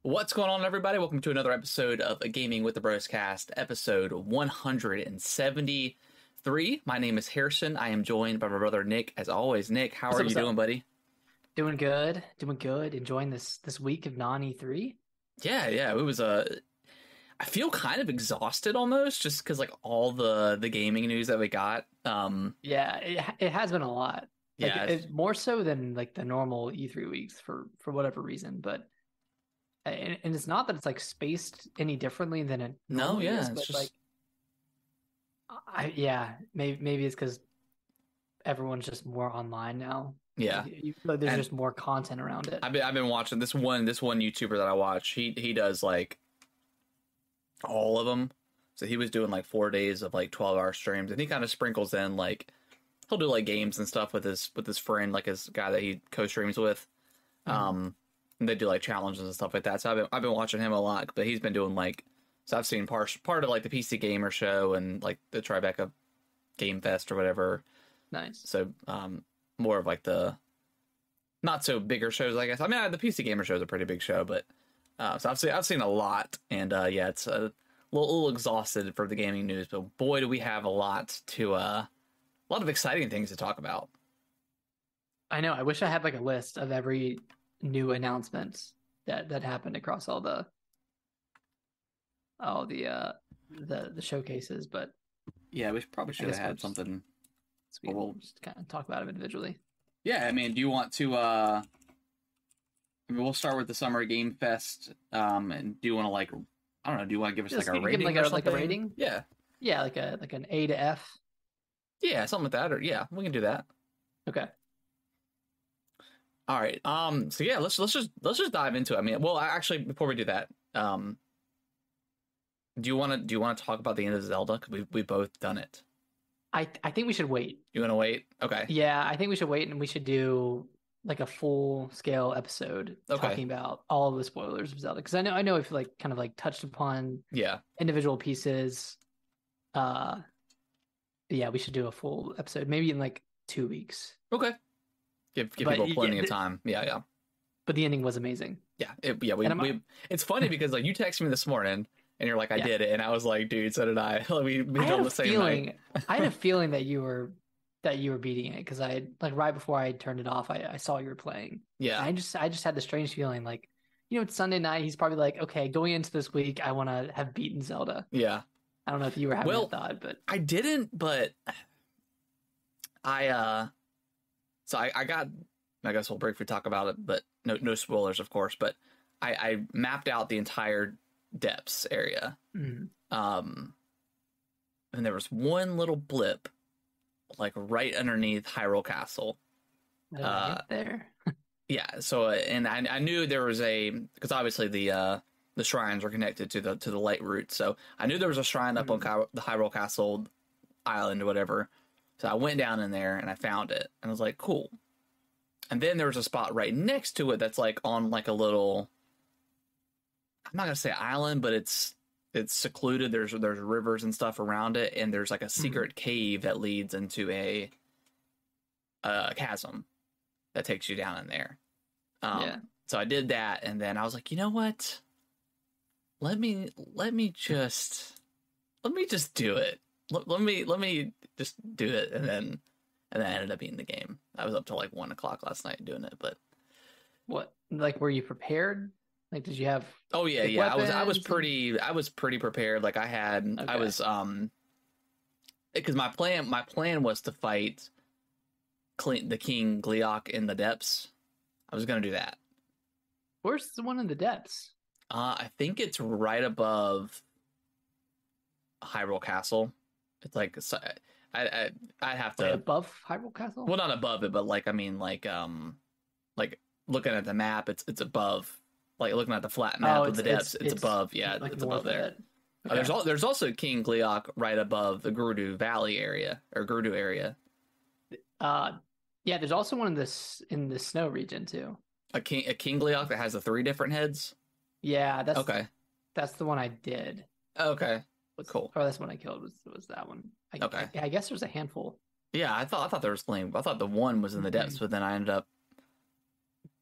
What's going on, everybody? Welcome to another episode of Gaming with the Bros Cast, episode 173. My name is Harrison. I am joined by my brother Nick. As always, Nick, how are you doing, buddy? Doing good. Enjoying this week of non-E3. Yeah. It was I feel kind of exhausted almost, just because like all the gaming news that we got. Yeah, it has been a lot. Like, Yeah, it's more so than like the normal E3 weeks for whatever reason. But and it's not that it's like spaced any differently than it no, normally yeah, is, it's but just maybe it's because everyone's just more online now. yeah. Like there's And just more content around it. I've been watching this one YouTuber that I watch. He does like all of them. So he was doing like 4 days of like 12-hour streams, and he kind of sprinkles in like he'll do like games and stuff with his friend, like his guy that he co-streams with. And they do like challenges and stuff like that. So I've been watching him a lot, but he's been doing like, so I've seen part of like the PC Gamer Show and like the Tribeca Game Fest or whatever. Nice. So more of like the not so bigger shows, I guess. I mean, the PC Gamer Show is a pretty big show, but so I've seen a lot, and yeah, it's a little exhausted for the gaming news, but boy, do we have a lot of exciting things to talk about. I know. I wish I had like a list of every new announcements that happened across all the showcases, but Yeah, we probably I should have guess had something. we'll just kind of talk about them individually. Yeah, I mean, do you want to? I mean, we'll start with the Summer Game Fest. And do you want to like? I don't know. Do you want to give us Just like a give rating like or a something? rating? Yeah, Yeah, like an A to F. yeah, something like that. Or yeah, we can do that. Okay. All right. So yeah, let's just dive into it. I mean, well, actually, before we do that, do you want to talk about the end of Zelda? Because we both done it. I think we should wait. You want to wait? Okay. Yeah, I think we should wait, and we should do like a full scale episode talking about all of the spoilers of Zelda, because I know we've like kind of like touched upon individual pieces. Yeah, we should do a full episode maybe in like 2 weeks. Okay. Give people plenty of time. Yeah. But the ending was amazing. Yeah. It's funny because like you texted me this morning and you're like, I did it, and I was like, dude, so did I. We did on the same night. I had a feeling that you were beating it, because I like right before I turned it off, I saw you were playing. Yeah. And I just had the strange feeling like, it's Sunday night. He's probably like, okay, going into this week, I want to have beaten Zelda. Yeah. I don't know if you were having that thought, but I didn't. But so I got. I guess we'll briefly talk about it, but no spoilers, of course. But I mapped out the entire depths area. Mm. And there was one little blip, like right underneath Hyrule Castle. Right there. Yeah. So and I knew there was because obviously the shrines are connected to the light route. So I knew there was a shrine up on the Hyrule Castle island or whatever. So I went down in there and I found it, and I was like, cool. And then there was a spot right next to it that's like on like a little, I'm not gonna say island, but it's secluded. There's rivers and stuff around it, and there's like a secret cave that leads into a chasm that takes you down in there. So I did that, and then I was like, you know what? Let me just do it. Let me just do it, and then I ended up beating the game. I was up till like 1 o'clock last night doing it, but what, like, were you prepared? Like, did you have? Oh yeah, yeah. I was pretty prepared. Like I had, okay. I was because my plan was to fight the King Gleeok in the depths. I was gonna do that. Where's the one in the depths? I think it's right above Hyrule Castle. It's like I'd have to above Hyrule Castle. Well, not above it, but like I mean, like looking at the map, it's above. Like looking at the flat map of the depths, it's above. Yeah, like it's above there. Okay. There's also King Gleeok right above the Gerudo Valley area or Gerudo area. Yeah, there's also one in the snow region too. A King Gleeok that has the 3 different heads. Yeah, that's okay. That's the one I did. Okay, cool. Or that's one I killed was that one. Okay. I guess there's a handful. Yeah, I thought there was flame. I thought the one was in the depths, but then I ended up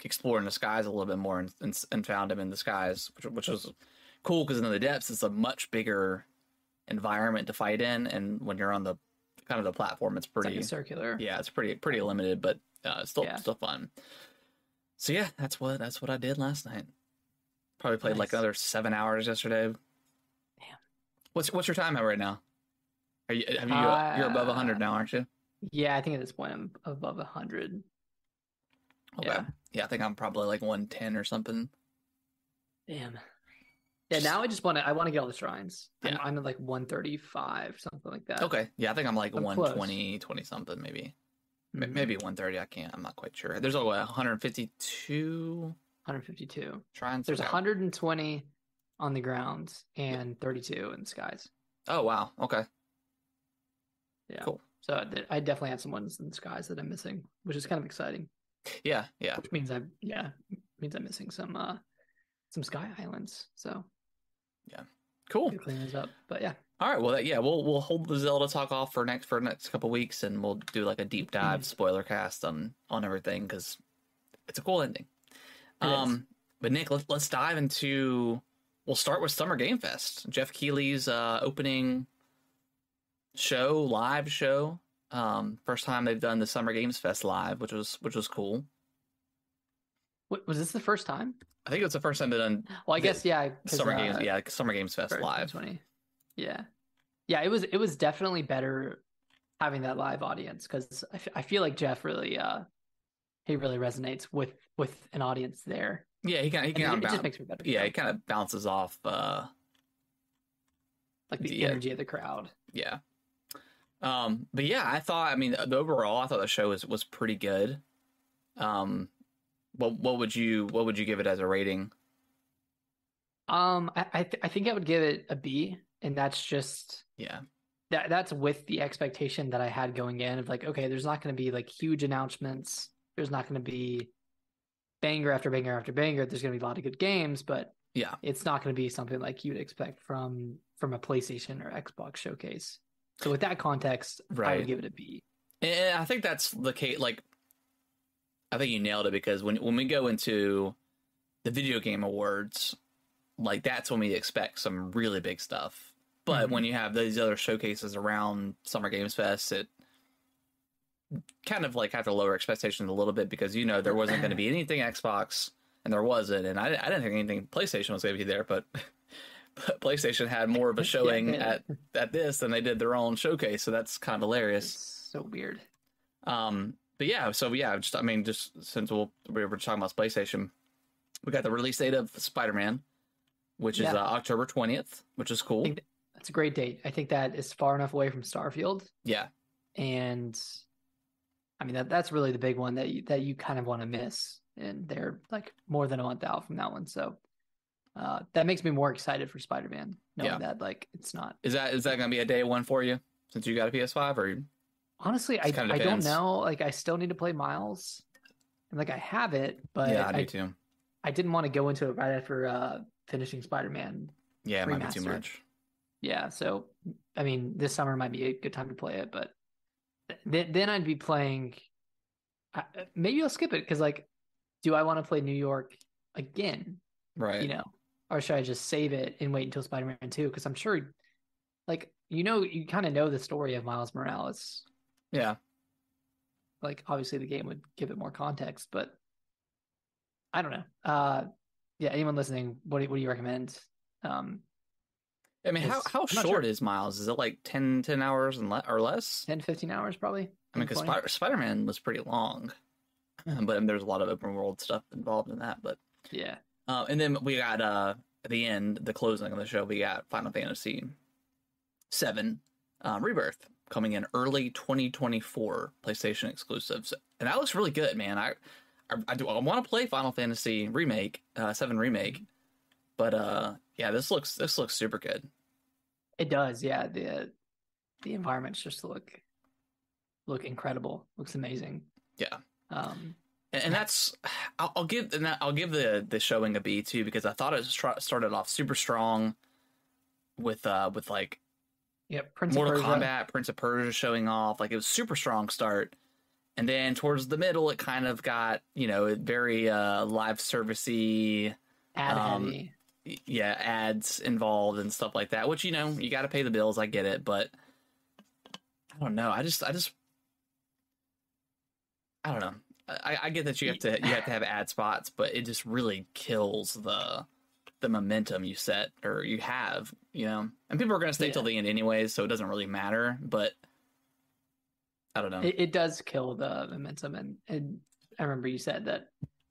exploring the skies a little bit more and found him in the skies, which was cool because in the depths it's a much bigger environment to fight in, and when you're on the kind of the platform, it's pretty like circular. Yeah, it's pretty limited, but still fun. So yeah, that's what I did last night. Probably played like another 7 hours yesterday. Damn. What's your time at right now? You're above 100 now, aren't you? Yeah, I think at this point I'm above 100. Okay. Yeah, I think I'm probably like 110 or something. Damn. Yeah, now I want to get all the shrines. Yeah. I'm at like 135, something like that. Okay. Yeah, I think I'm like 120, 20 something maybe. Mm-hmm. Maybe 130. I'm not quite sure. There's 152. 152 shrines. There's 120 on the ground and 32 in the skies. Oh wow. Okay. Yeah. Cool. So I definitely have some ones in the skies that I'm missing, which is kind of exciting. Yeah. Which means I'm missing some sky islands. So yeah, cool. Clean those up, but yeah. All right. Well, we'll hold the Zelda talk off for next couple weeks, and we'll do like a deep dive spoiler cast on everything because it's a cool ending. But Nick, let's dive into. We'll start with Summer Game Fest. Jeff Keighley's opening live show. First time they've done the Summer Games Fest live, which was cool. Was this the first time? I think it was the first time they've done. Well, I guess Summer Games Fest live. 2020. Yeah. It was definitely better having that live audience because I feel like Jeff really he really resonates with an audience there. Yeah, it just makes me better. Yeah, it kind of bounces off like the energy of the crowd. Yeah. But yeah, overall I thought the show was pretty good. What would you give it as a rating? I think I would give it a B, and that's just that's with the expectation that I had going in of like, okay, there's not going to be like huge announcements. There's not going to be banger after banger after banger. There's going to be a lot of good games, but it's not going to be something like you'd expect from a PlayStation or Xbox showcase. So with that context, I would give it a B. And I think that's the case. Like, I think you nailed it because when we go into the video game awards, like that's when we expect some really big stuff. But when you have these other showcases around Summer Games Fest, it kind of like have to lower expectations a little bit because there wasn't going to be anything Xbox, and there wasn't, and I didn't think anything PlayStation was going to be there, but PlayStation had more of a showing at this than they did their own showcase, so that's kind of hilarious. It's so weird. But yeah, just since we were talking about PlayStation, we got the release date of Spider-Man, which is October 20th, which is cool. That's a great date. I think that is far enough away from Starfield. Yeah, and I mean that's really the big one that you kind of want to miss, and they're like more than a month out from that one, so. That makes me more excited for Spider-Man, knowing that like it's not. Is that going to be a day one for you since you got a PS5 or? Honestly, I don't know. Like I still need to play Miles, and like I have it, but yeah, I do too. I didn't want to go into it right after finishing Spider-Man. Yeah, it might be too much. Yeah, so I mean, this summer might be a good time to play it, but then I'd be playing. Maybe I'll skip it because like, do I want to play New York again? Right. Or should I just save it and wait until Spider-Man 2? Because I'm sure, like, you kind of know the story of Miles Morales. Yeah. Like, obviously the game would give it more context, but I don't know. Yeah, anyone listening, what do you recommend? I mean, how short is Miles? Is it like 10 hours or less? 10, 15 hours probably. I mean, because Spider-Man was pretty long, but there's a lot of open world stuff involved in that, but yeah. And then we got at the end, the closing of the show, we got Final Fantasy VII Rebirth coming in early 2024, PlayStation exclusives, and that looks really good, man. I want to play Final Fantasy Remake, 7 Remake, but yeah, this looks super good. It does, yeah. The environments just look incredible. Looks amazing. Yeah. And that's I'll give the showing a B too because I thought it started off super strong with like Mortal Kombat, Prince of Persia showing off, like it was super strong start, And then towards the middle, it kind of got, very live servicey, ad heavy. Yeah, ads involved and stuff like that. Which you got to pay the bills. I get it, but I don't know. I don't know. I get that you have to have ad spots, but it just really kills the momentum you set or you have. And people are going to stay till the end anyways, so it doesn't really matter. But I don't know. It does kill the momentum, and I remember you said that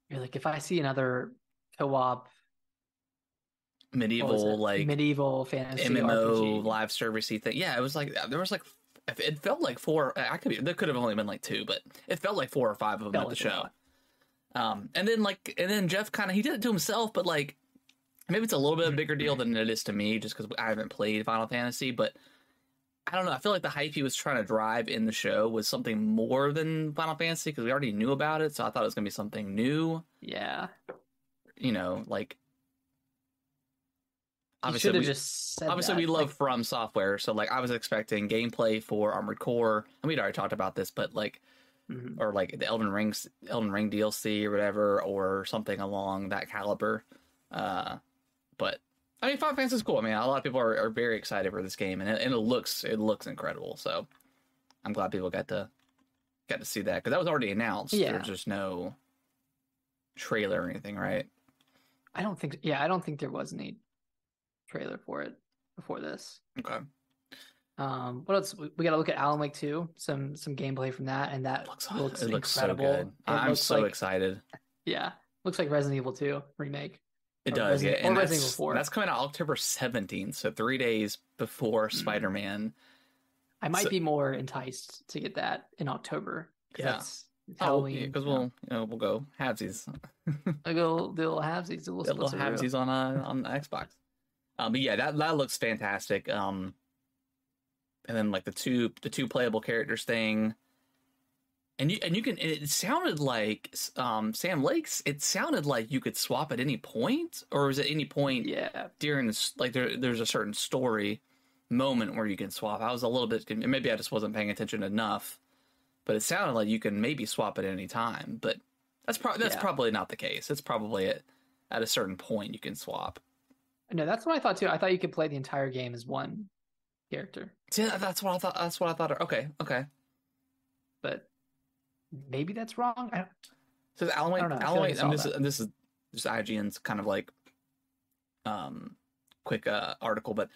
you're like, if I see another co-op medieval fantasy MMO RPG. live servicey thing, it was like there was like it felt like four. There could have only been like two, but it felt like 4 or 5 of them at the show. And then Jeff he did it to himself, but like maybe it's a little bit of a bigger deal than it is to me, just because I haven't played Final Fantasy, but. I don't know. I feel like the hype he was trying to drive in the show was something more than Final Fantasy because we already knew about it. So I thought it was going to be something new. Yeah. Like obviously we love From Software. So like I was expecting gameplay for Armored Core, and we'd already talked about this, but like, or like the Elden Ring DLC or whatever, or something along that caliber. But. I mean, Final Fantasy is cool. I mean, a lot of people are very excited for this game, and it looks incredible. So I'm glad people got to see that because that was already announced. Yeah. There's just no trailer or anything, right? I don't think there was any trailer for it before this. Okay. What else? We got to look at Alan Wake 2. Some gameplay from that, and that looks incredible. So good. I'm so excited. Yeah, looks like Resident Evil 2 remake. It does, yeah. And that's coming out October 17th, so 3 days before Spider-Man. I might be more enticed to get that in October. That's Halloween. Because we'll go halvesies. I'll go the little halvesies. The little halvesies on Xbox. But yeah, that looks fantastic. And then like the two playable characters thing. And you can. It sounded like Sam Lake's. It sounded like you could swap at any point, or was it any point? Yeah. During this, like there's a certain story moment where you can swap. I was a little bit. Maybe I just wasn't paying attention enough, but it sounded like you can maybe swap at any time. But that's probably not the case. It's probably at a certain point you can swap. No, that's what I thought too. I thought you could play the entire game as one character. See, that's what I thought. That's what I thought. Okay. But. Maybe that's wrong. So Alan Wake, this is just IGN's kind of like quick article, but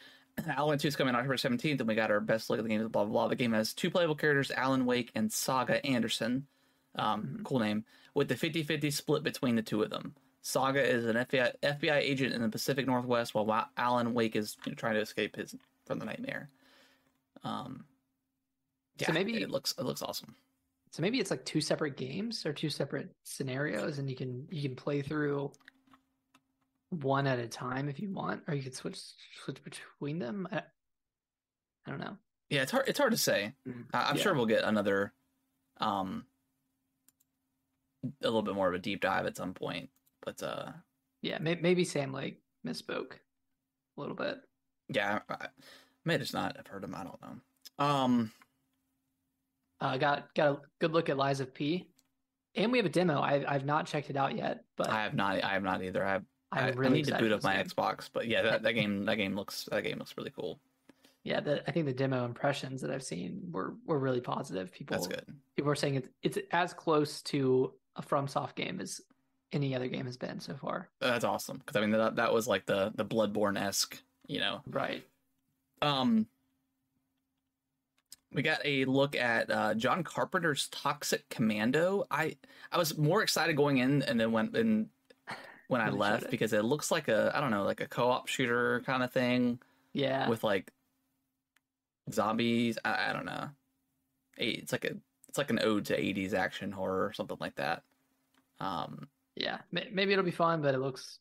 Alan Wake 2 is coming out October 17th, and we got our best look at the game. Blah blah blah. The game has 2 playable characters, Alan Wake and Saga Anderson. Cool name. With the 50-50 split between the two of them. Saga is an FBI agent in the Pacific Northwest, while Alan Wake is trying to escape from the nightmare. So maybe it looks awesome. So maybe it's like 2 separate games or 2 separate scenarios, and you can play through one at a time if you want, or you could switch between them. I don't know. Yeah, it's hard to say. I'm sure we'll get another a little bit more of a deep dive at some point, but yeah, maybe Sam Lake misspoke a little bit. Yeah, I may just not have heard him. I don't know. Got a good look at Lies of P, and we have a demo. I've not checked it out yet, but I have not either. I really need to boot up my Xbox, but yeah, that game looks really cool. Yeah, I think the demo impressions that I've seen were really positive. That's good. People are saying it's as close to a FromSoft game as any other game has been so far. That's awesome, because I mean that was like the Bloodborne-esque, Right. We got a look at John Carpenter's Toxic Commando. I was more excited going in, and then when I left, because it looks like like a co-op shooter kind of thing. Yeah. With like zombies. I don't know. It's like an ode to 80s action horror or something like that. Yeah, maybe it'll be fun, but it looks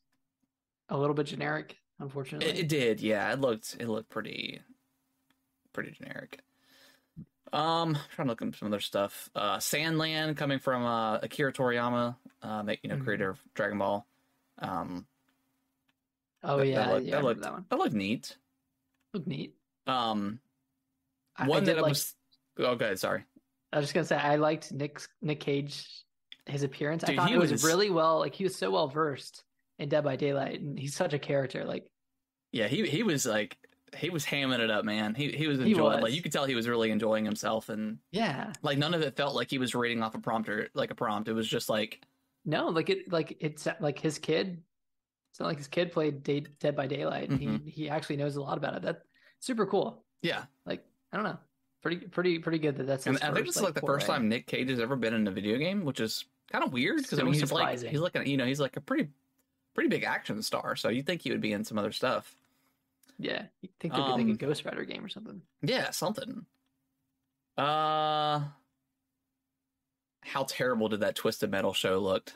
a little bit generic, unfortunately. It did, yeah. It looked pretty generic. Trying to look at some other stuff. Sandland, coming from Akira Toriyama, creator of Dragon Ball. That looked neat. Looked neat. One that I was. Oh, good. Sorry. I was just gonna say I liked Nick Cage, his appearance. Dude, I thought it was really well. Like he was so well versed in Dead by Daylight, and he's such a character. Like, yeah, he was like he was hamming it up, man. He was enjoying. Like you could tell he was really enjoying himself, and yeah, like none of it felt like he was reading off a prompter like a prompt. It was just like no, it's like his kid. It's not like his kid played Dead by Daylight. Mm-hmm. He actually knows a lot about it. That's super cool. Yeah, like I don't know. Pretty good that that's. And I think this is like the first time Nick Cage has ever been in a video game, which is kind of weird because I mean he's like he's like a pretty big action star, so you'd think he would be in some other stuff. Yeah, you think there'd be like a Ghost Rider game or something. Yeah, something. How terrible did that Twisted Metal show look?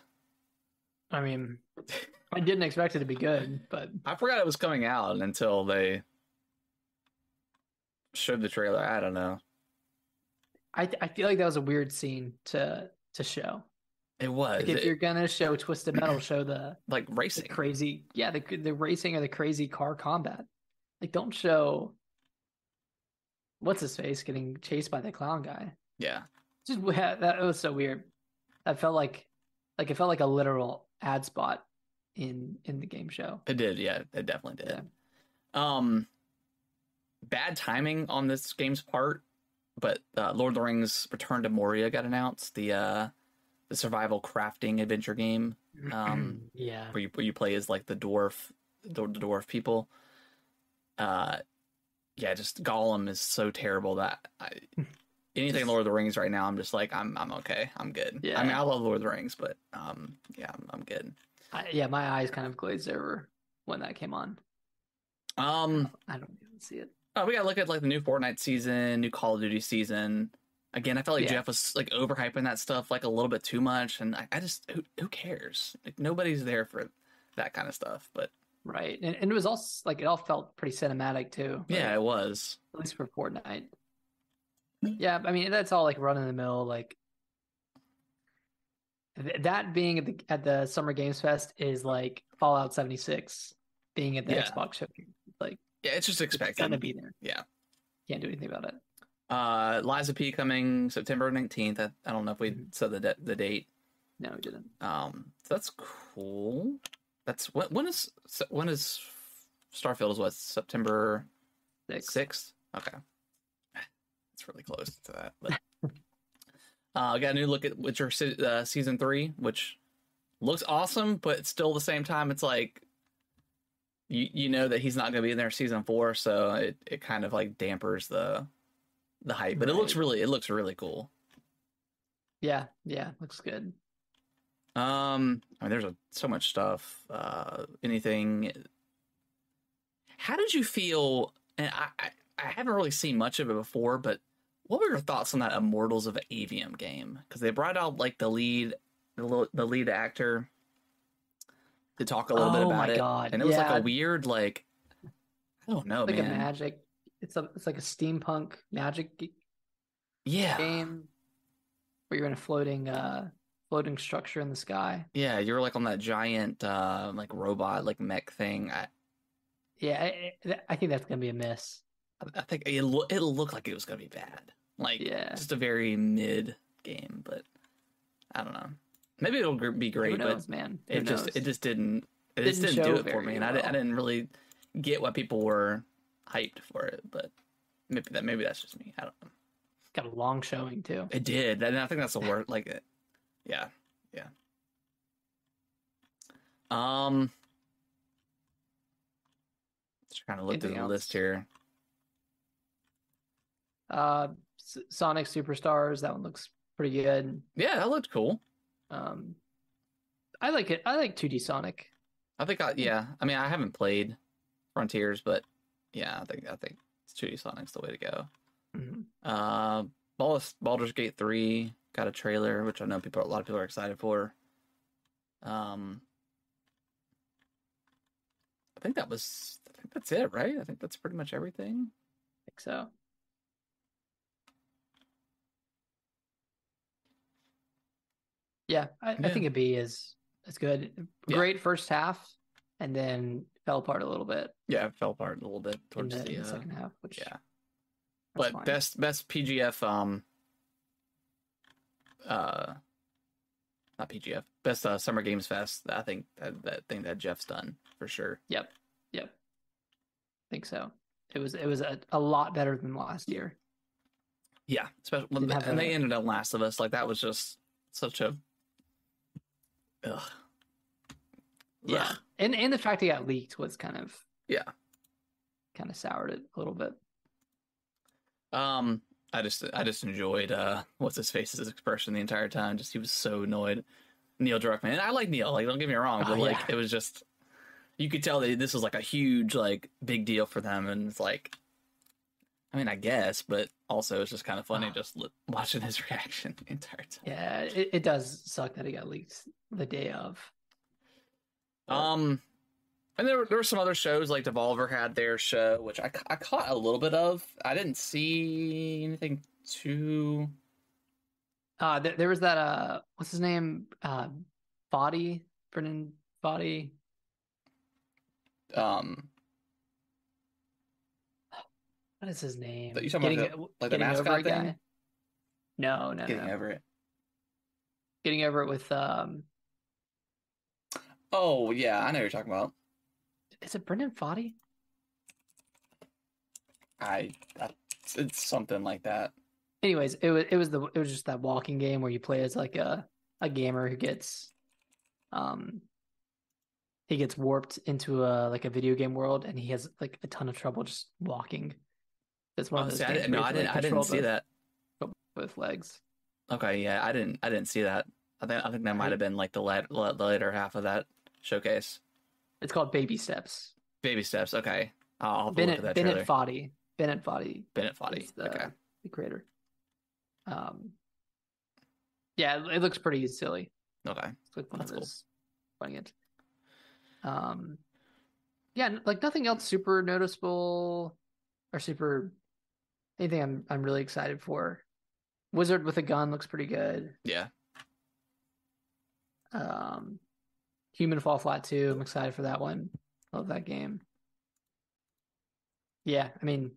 I mean, I didn't expect it to be good, but I forgot it was coming out until they showed the trailer. I don't know. I feel like that was a weird scene to show. It was. Like if you're gonna show Twisted Metal, show the like racing, the crazy, yeah, the racing or the crazy car combat. Like don't show what's his face getting chased by the clown guy. Yeah, just that was so weird. That felt like it felt like a literal ad spot in the game show. It did, yeah, it definitely did. Yeah. Bad timing on this game's part, but Lord of the Rings Return to Moria got announced. The survival crafting adventure game. Yeah. Where you play as like the dwarf people. Yeah, just Gollum is so terrible that anything Lord of the Rings right now, I'm just like I'm okay, I'm good. Yeah. I mean, I love Lord of the Rings, but yeah, I'm good. My eyes kind of glazed over when that came on. I don't even see it. Oh, we gotta look at like the new Fortnite season, new Call of Duty season. Again, I felt like Jeff was like overhyping that stuff like a little bit too much, and I just who cares? Like nobody's there for that kind of stuff. But right, and it was also like it all felt pretty cinematic too. Like, yeah, it was, at least for Fortnite. Yeah, I mean that's all like run of the mill. Like that being at the Summer Games Fest is like Fallout 76 being at the Xbox show. Like yeah, it's just expected. It's gonna be there. Yeah, can't do anything about it. Liza P coming September 19th. I don't know if we said the date. No, we didn't. So that's cool. That's when is Starfield is what, September 6th? Okay. It's really close to that. But I got a new look at Witcher season 3, which looks awesome, but still at the same time it's like you know that he's not going to be in there season 4, so it kind of like dampers the hype, but right. it looks really cool. Yeah, looks good. I mean, there's so much stuff. Anything? How did you feel? And I haven't really seen much of it before, but what were your thoughts on that Immortals of Avium game? Because they brought out like the lead actor to talk a little bit about it. God. And it was like a weird, like, I don't know, like man. A magic. It's like a steampunk magic game where you're in a floating structure in the sky. Yeah, you were like on that giant like robot like mech thing. I think that's gonna be a miss. I think it'll look like it was gonna be bad. Like just a very mid game, but I don't know. Maybe it'll be great. Who knows, but man? It just didn't do it for me, and I didn't really get what people were hyped for it. But maybe that's just me. I don't know. Got a long showing too. It did, and I think that's the word. Like it. Yeah. Just trying to look through the list here. Sonic Superstars, that one looks pretty good. Yeah, that looked cool. I like it. I like 2D Sonic. I think I mean, I haven't played Frontiers, but yeah, I think it's 2D Sonic's the way to go. Mm-hmm. Baldur's Gate 3 got a trailer, which I know a lot of people are excited for. I think that's it, right? I think that's pretty much everything. I think so. Yeah, I think it'd be as good. Great first half, and then fell apart a little bit. Yeah, it fell apart a little bit towards the second half. Which but fine. best PGF not PGF, best Summer Games Fest. I think that thing that Jeff's done for sure. Yep. I think so. It was a lot better than last year. Yeah, especially and they ended up Last of Us. Like that was just such a. Ugh. Yeah, ugh. And the fact it got leaked was kind of soured it a little bit. I just enjoyed what's his face's expression the entire time. Just he was so annoyed. Neil Druckmann. And I like Neil. Like don't get me wrong, but like it was just you could tell that this was like a huge like big deal for them, and it's like. I mean, I guess, but also it's just kind of funny just watching his reaction the entire time. Yeah, it does suck that it got leaked the day of. And there were some other shows, like Devolver had their show, which I caught a little bit of. I didn't see anything too... there was that, what's his name? Body? Brennan Body? What is his name? You talking about the mascot thing? Guy? No. Getting Over It. Getting Over It with Oh yeah, I know what you're talking about. Is it Brendan Foddy? It's something like that. Anyways, it was just that walking game where you play as like a gamer who gets he gets warped into a video game world, and he has like a ton of trouble just walking. It's one of those games. I didn't see that with legs. Okay, yeah, I didn't see that. I think that might have been like the later half of that showcase. It's called Baby Steps. Baby Steps. Okay, I'll have to look at that trailer. Bennett Foddy. Is the creator. Yeah, it looks pretty silly. Okay, that's cool. Playing it. Yeah, like nothing else super noticeable or super anything I'm really excited for. Wizard with a Gun looks pretty good. Yeah. Human Fall Flat 2, I'm excited for that one. Love that game. Yeah, I mean,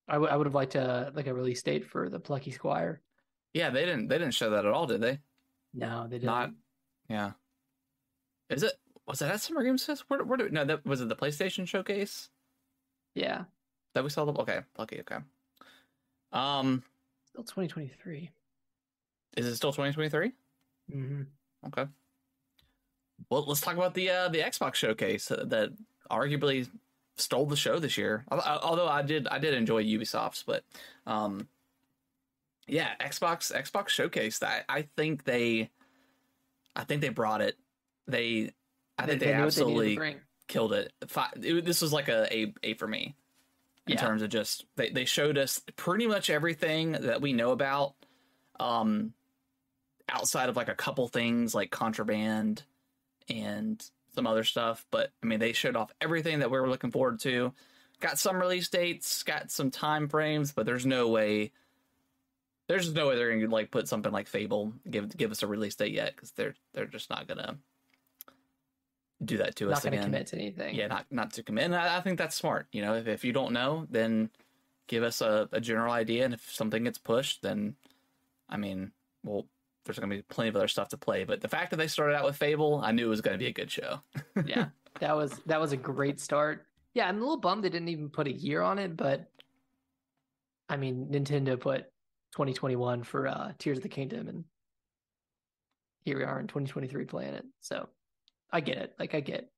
I would have liked a release date for the Plucky Squire. Yeah, they didn't show that at all, did they? No, they didn't. Not. Yeah. Was it at Summer Games Fest? That was it the PlayStation Showcase? Yeah. That we saw okay, Plucky, okay. Still 2023. Is it still 2023? Mm-hmm. Okay. Well, let's talk about the Xbox Showcase that arguably stole the show this year. Although I did enjoy Ubisoft's, but yeah, Xbox Showcase. I think they brought it. I think they absolutely killed it. This was like a for me in terms of just they showed us pretty much everything that we know about, outside of like a couple things like Contraband and some other stuff. But I mean, they showed off everything that we were looking forward to. Got some release dates, got some time frames, but there's no way they're going to like put something like Fable, give us a release date yet, because they're just not gonna do that to us again. Not going to commit to anything. Yeah, not to commit. And I think that's smart. You know, if you don't know, then give us a general idea. And if something gets pushed, then, I mean, well, there's going to be plenty of other stuff to play. But the fact that they started out with Fable, I knew it was going to be a good show. Yeah, that was a great start. Yeah, I'm a little bummed they didn't even put a year on it. But, I mean, Nintendo put 2021 for Tears of the Kingdom. And here we are in 2023 playing it. So I get it. Like, I get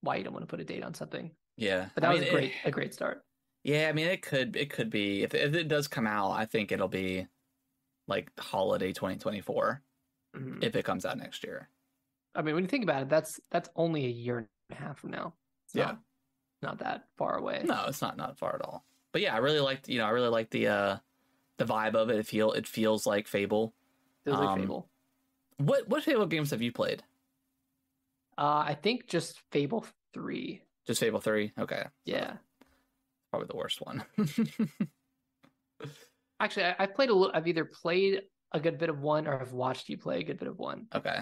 why you don't want to put a date on something. Yeah. But that was a great start. Yeah, I mean, it could be. If it does come out, I think it'll be like holiday 2024 if it comes out next year. I mean, when you think about it, that's only a year and a half from now. It's not that far away. No, it's not far at all. But yeah, I really liked the vibe of it. It feels like Fable. It feels like Fable. What Fable games have you played? I think just Fable 3. Just Fable 3? Okay. Yeah. Probably the worst one. Actually, I've played a little. I've either played a good bit of 1 or I've watched you play a good bit of 1. Okay.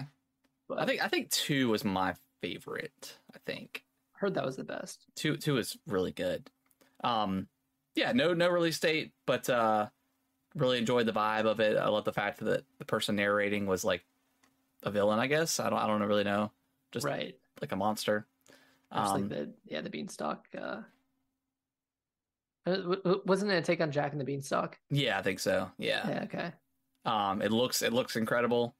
But I think 2 was my favorite, I think. I heard that was the best. 2 is really good. Yeah, no release date, but really enjoyed the vibe of it. I love the fact that the person narrating was like a villain, I guess. I don't really know. Just right, like a monster. like the Beanstalk. Wasn't it a take on Jack and the Beanstalk? Yeah, I think so. Yeah. Yeah. Okay. It looks incredible.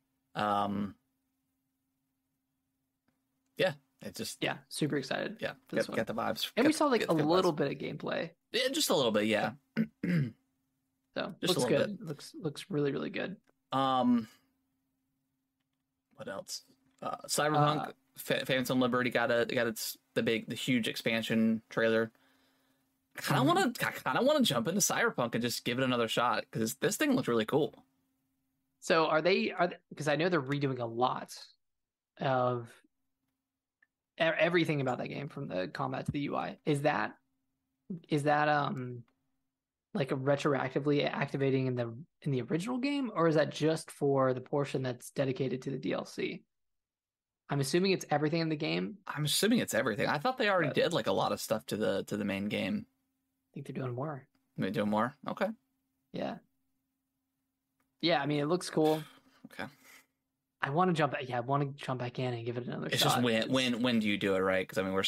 Yeah, it just super excited. Yeah, for this one. get the vibes. And we saw like a little bit of gameplay. Yeah, just a little bit. Yeah. So looks good. Looks really really good. What else? Cyberpunk Phantom Liberty got the huge expansion trailer. Kind of want to jump into Cyberpunk and just give it another shot because this thing looks really cool. So are they because I know they're redoing a lot of everything about that game, from the combat to the UI. Is that like a retroactively activating in the original game, or is that just for the portion that's dedicated to the DLC? I'm assuming it's everything in the game. I'm assuming it's everything. I thought they already did like a lot of stuff to the main game. I think they're doing more. They're doing more? Okay. Yeah. Yeah, I mean, it looks cool. Okay. I want to jump back in and give it another shot. It's just when do you do it, right? Because I mean, we're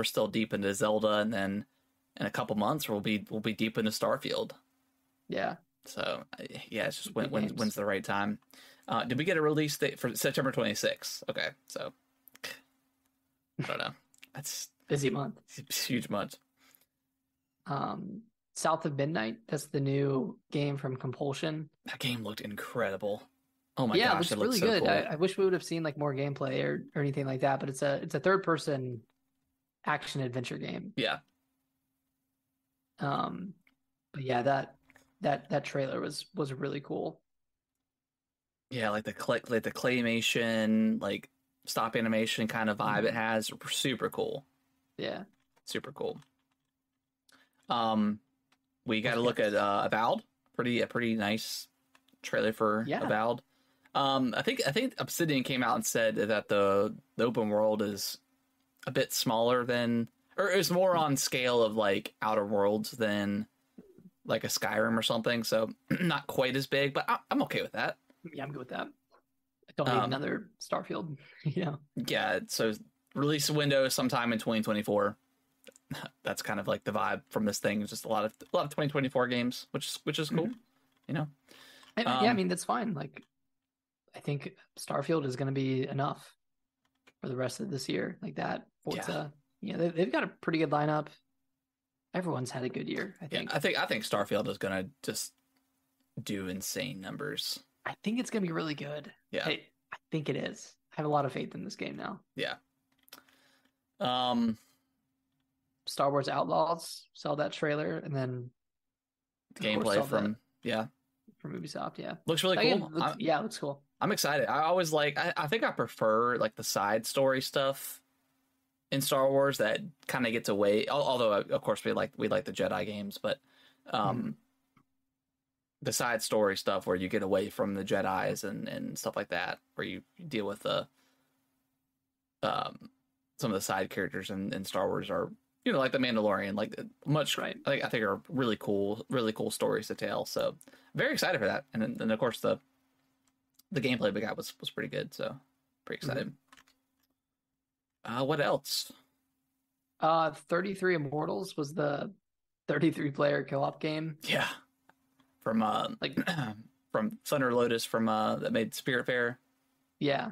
still deep into Zelda, and then in a couple months we'll be deep into Starfield. Yeah. So yeah, it's just when's the right time. Did we get a release date for September 26th? Okay, so I don't know. That's busy month. It's a huge month. South of Midnight. That's the new game from Compulsion. That game looked incredible. Oh my gosh, it looks really so good. Cool. I wish we would have seen like more gameplay or anything like that. But it's a third person action adventure game. Yeah. But yeah, that trailer was really cool. Yeah, like the claymation, like stop animation kind of vibe it has. Super cool. Yeah. Super cool. We got to look at Avowed. A pretty nice trailer for Avowed. I think Obsidian came out and said that the open world is a bit smaller than, or is more on scale of like Outer Worlds than like a Skyrim or something. So not quite as big, but I'm okay with that. Yeah, I'm good with that. I don't need another Starfield. Yeah. So release window sometime in 2024. That's kind of like the vibe from this thing. It's just a lot of 2024 games, which is cool. Yeah, I mean that's fine. Like, I think Starfield is going to be enough for the rest of this year. Like that, Forza. Yeah, they've got a pretty good lineup. Everyone's had a good year. I think. Yeah, I think Starfield is going to just do insane numbers. I think it's going to be really good. Yeah, I think it is. I have a lot of faith in this game now. Yeah. Star Wars Outlaws, saw that trailer, and then gameplay from Ubisoft. Yeah, looks really cool. It looks cool. I'm excited. I always I think I prefer like the side story stuff in Star Wars that kind of gets away. Although of course we like the Jedi games, but the side story stuff where you get away from the Jedis and stuff like that, where you deal with the some of the side characters in Star Wars are, like the Mandalorian, like much, right. I think are really cool stories to tell. So very excited for that. And then of course the gameplay we got was pretty good. So pretty excited. What else? 33 Immortals was the 33 player co-op game. Yeah. From from Thunder Lotus that made Spiritfarer. Yeah.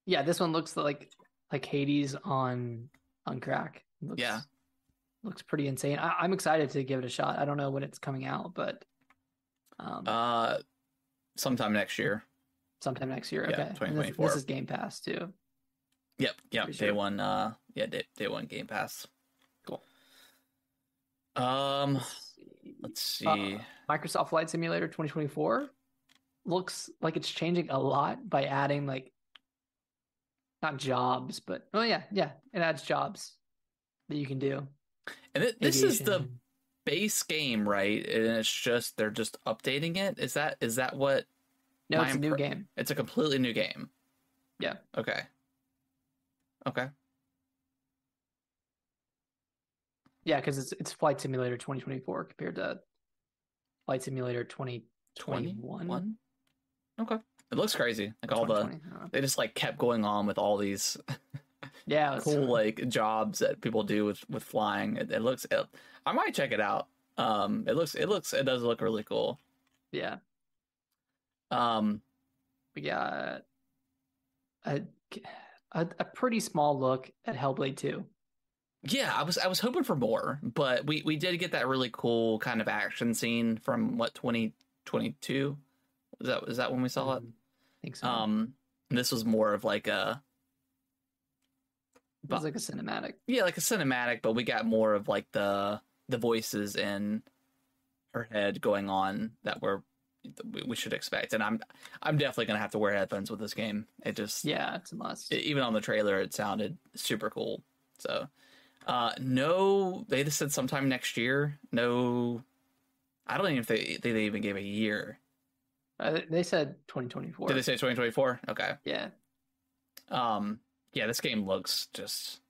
Yeah, this one looks like Hades on crack. Looks pretty insane. I'm excited to give it a shot. I don't know when it's coming out, but sometime next year. Sometime next year. Yeah, okay. 2024. This is Game Pass too. Yep. Day sure. One. Day one Game Pass. Cool. Let's see. Microsoft Flight Simulator 2024 looks like it's changing a lot by adding not jobs, but it adds jobs that you can do. And this is the base game, right? And it's just they're just updating it. Is that what? No, it's a new game. It's a completely new game. Yeah. Okay. Yeah, because it's Flight Simulator 2024 compared to Flight Simulator 2013 21. Okay. It looks crazy. Like all they just like kept going on with all these cool like jobs that people do with flying. It looks. I might check it out. It does look really cool. Yeah. We got a pretty small look at Hellblade 2. Yeah, I was hoping for more, but we did get that really cool kind of action scene from 2022. Is that when we saw it? I think so. This was more of like a it was like a cinematic. Yeah, like a cinematic, but we got more of like the voices in her head going on that we should expect. And I'm definitely gonna have to wear headphones with this game. It's a must. Even on the trailer, it sounded super cool. So, no, they just said sometime next year. No, I don't even think they even gave a year. They said 2024. Did they say 2024? Okay. Yeah. Yeah, this game looks just.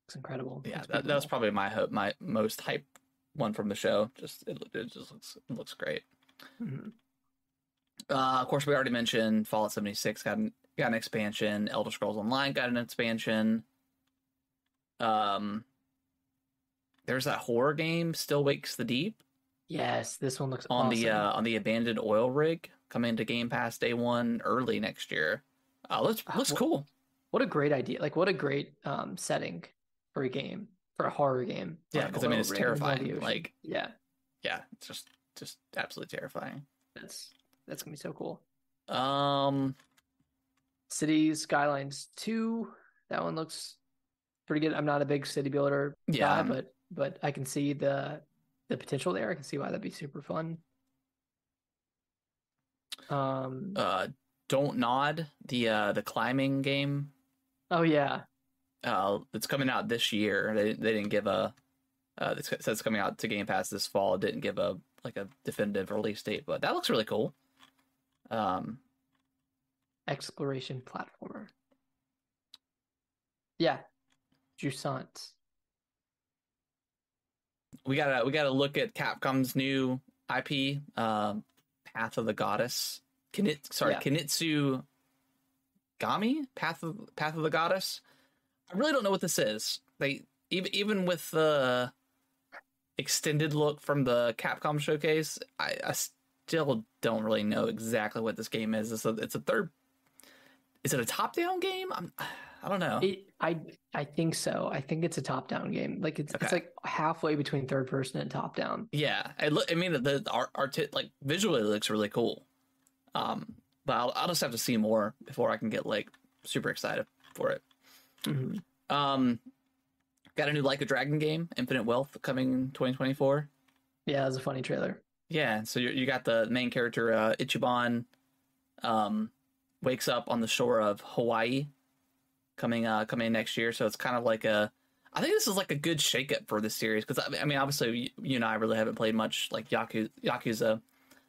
It's incredible. Yeah, that was probably my most hype one from the show. It just looks great. Mm-hmm. Of course, we already mentioned Fallout 76 got an expansion. Elder Scrolls Online got an expansion. There's that horror game, Still Wakes the Deep. Yes, this one looks on awesome. On the abandoned oil rig coming to Game Pass day one early next year. Looks cool. What a great idea! Like what a great setting for a game, for a horror game. Yeah, because I mean it's terrifying. Like yeah, it's just absolutely terrifying. That's gonna be so cool. Cities Skylines 2. That one looks pretty good. I'm not a big city builder guy, but I can see the potential there. I can see why that'd be super fun. Don't Nod, the climbing game. Oh yeah. It's coming out this year. They didn't give a. It says it's coming out to Game Pass this fall. It didn't give a definitive release date, but that looks really cool. Exploration platformer. Yeah, Jusant. We gotta look at Capcom's new IP, Path of the Goddess. Kinnitsu Gami, Path of the Goddess. I really don't know what this is. They even with the extended look from the Capcom showcase, I still don't really know exactly what this game is. It's a third. Is it a top-down game? I don't know. I think so. I think it's a top-down game. Like it's like halfway between third person and top-down. Yeah, I mean the art like visually it looks really cool. But I'll just have to see more before I can get like super excited for it. Mm-hmm. Got a new Like a Dragon game, Infinite Wealth, coming 2024. Yeah, that was a funny trailer. Yeah, so you got the main character Ichiban, wakes up on the shore of Hawaii, coming next year. So it's kind of like I think this is like a good shakeup for this series because I mean obviously you and I really haven't played much like Yakuza,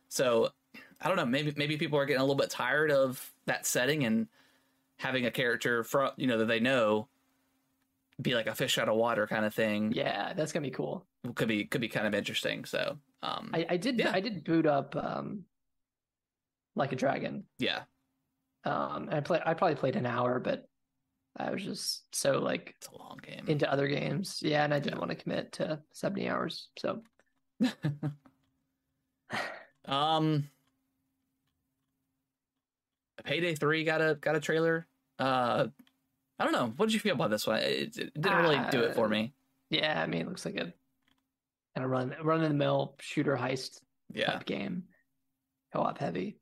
so I don't know, maybe people are getting a little bit tired of that setting and having a character from that they know be like a fish out of water kind of thing. Yeah, that's gonna be cool. Could be kind of interesting. So I did boot up Like a Dragon. Yeah. I probably played an hour, but I was just so like it's a long game into other games. Yeah, and I didn't want to commit to 70 hours. So Payday 3 got a trailer. I don't know. What did you feel about this one? It didn't really do it for me. Yeah, I mean, it looks like a kind of run of the mill shooter heist type game, co-op heavy.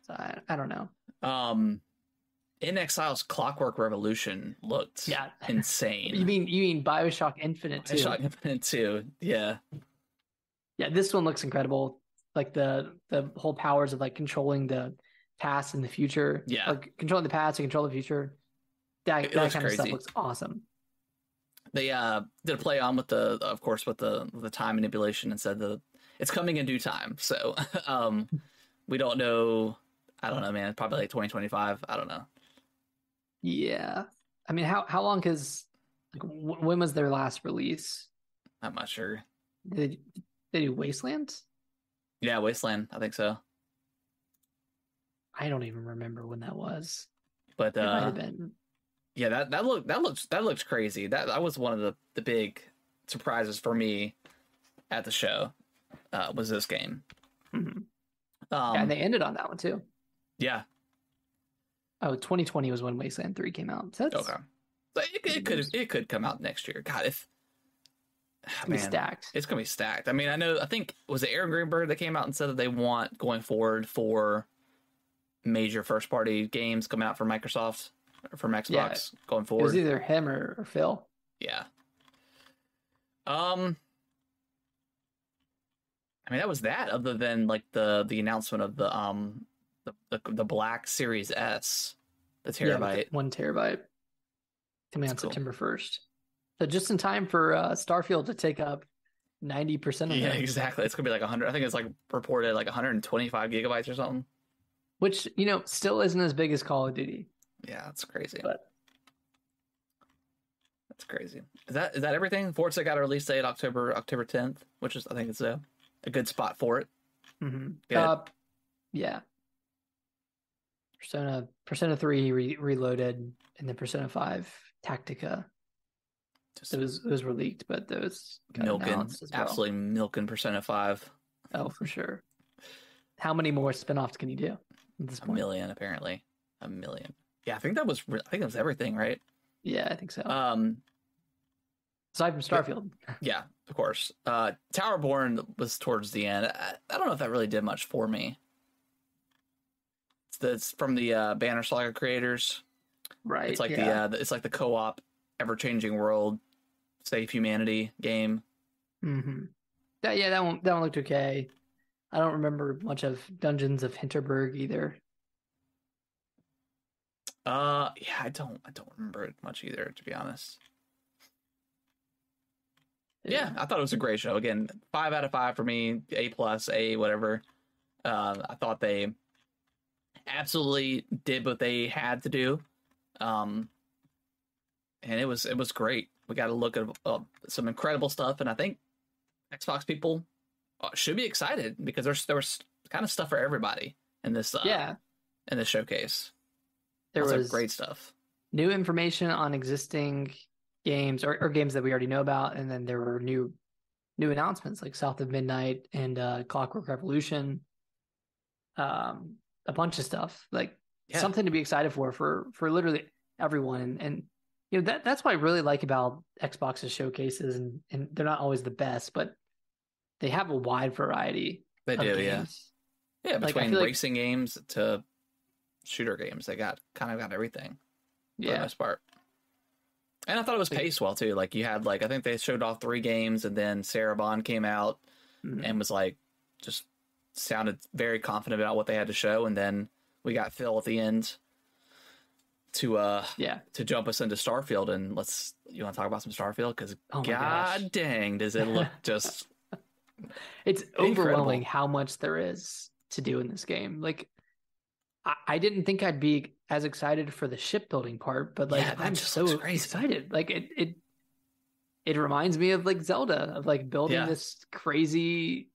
So I don't know. In Exile's Clockwork Revolution looked insane. You mean BioShock Infinite 2? BioShock Infinite 2, yeah. Yeah, this one looks incredible. Like the whole powers of like controlling the past and the future. Yeah. Or controlling the past to control the future. That kind of stuff looks awesome. They did a play on with the time manipulation and said it's coming in due time. So we don't know. I don't know, man. Probably like 2025. I don't know. Yeah. I mean, how long has when was their last release? I'm not sure. Did they do Wastelands? Yeah, Wasteland. I think so. I don't even remember when that was. But it might have been. Yeah, that looks crazy. That was one of the big surprises for me at the show. Was this game? Mm-hmm. And they ended on that one too. Yeah. Oh, 2020 was when Wasteland 3 came out. So okay. So it could come out next year. God, if it's gonna be stacked. It's gonna be stacked. I mean, I think was it Aaron Greenberg that came out and said that they want going forward for major first party games coming out from Microsoft or from Xbox going forward. It was either him or Phil. Yeah. I mean, that was that. Other than like the announcement of the Black Series S, the terabyte, 1 terabyte, coming out September 1st. So just in time for Starfield to take up 90% of it. Yeah, exactly. It's gonna be like 100. I think it's like reported like 125 gigabytes or something. Which still isn't as big as Call of Duty. Yeah, that's crazy. But that's crazy. Is that everything? Forza got a release date October 10th, which is I think it's a good spot for it. Mm-hmm. Yeah. Persona 3 Reloaded, and then Persona 5 Tactica. It was leaked, but those absolutely milking Persona 5. Oh, for sure. How many more spinoffs can you do at this point? 1 million, apparently. 1 million. Yeah, I think that was everything, right? Yeah, I think so. Aside from Starfield. Yeah, of course. Towerborn was towards the end. I don't know if that really did much for me. It's from the Banner Saga creators. Right. It's like it's like the co-op ever-changing world save humanity game. Mm-hmm. That one looked okay. I don't remember much of Dungeons of Hinterberg either. Yeah, I don't remember it much either, to be honest. Yeah, I thought it was a great show. Again, 5 out of 5 for me, A+, A, whatever. I thought they absolutely did what they had to do. And it was great. We got to look at some incredible stuff, and I think Xbox people should be excited because there was kind of stuff for everybody in this in this showcase. There was great stuff. New information on existing games or games that we already know about, and then there were new announcements like South of Midnight and Clockwork Revolution. A bunch of stuff something to be excited for literally everyone, and that's what I really like about Xbox's showcases, and they're not always the best, but they have a wide variety. They do, games. Yeah. Between racing games to shooter games, they got everything. For the most part. And I thought it was paced well too. Like you had I think they showed off 3 games, and then Sarah Bond came out and was just sounded very confident about what they had to show, and then we got Phil at the end to jump us into Starfield, and you want to talk about some Starfield because god dang does it look just it's overwhelming how much there is to do in this game. I didn't think I'd be as excited for the shipbuilding part, but I'm so excited. It reminds me of Zelda, of building this crazy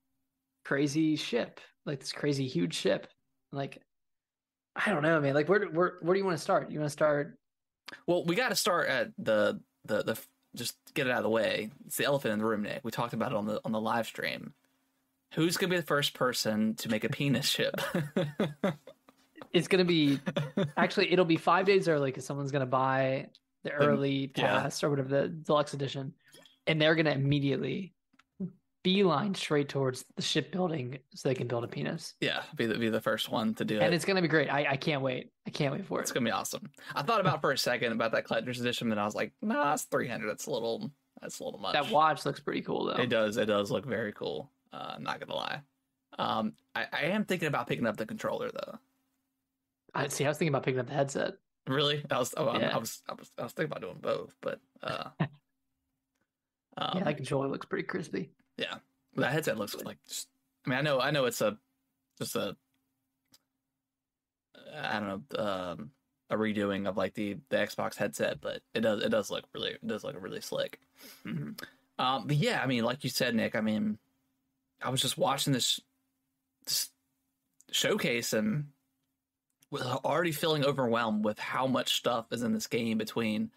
ship, this crazy huge ship. I don't know, man. Where do you want to start? You want to start? Well, we got to start at the just get it out of the way. It's the elephant in the room, Nick. We talked about it on the live stream. Who's gonna be the first person to make a penis ship? It's gonna be it'll be 5 days early because someone's gonna buy the early pass or whatever, the deluxe edition, and they're gonna immediately beeline straight towards the shipbuilding so they can build a penis. Yeah, be the first one to do it. And it's gonna be great. I can't wait. I can't wait for it. It's gonna be awesome. I thought about for a second about that collector's edition, and I was like, nah, that's 300. That's a little much. That watch looks pretty cool though. It does look very cool. I'm not gonna lie. I am thinking about picking up the controller though. I was thinking about picking up the headset. Really? I was thinking about doing both, but that controller looks pretty crispy. Yeah, that headset looks like just. I mean, I know it's a redoing of the Xbox headset, but it does look really slick. Mm-hmm. But yeah, I mean, like you said, Nick. I mean, I was just watching this showcase and already feeling overwhelmed with how much stuff is in this game, between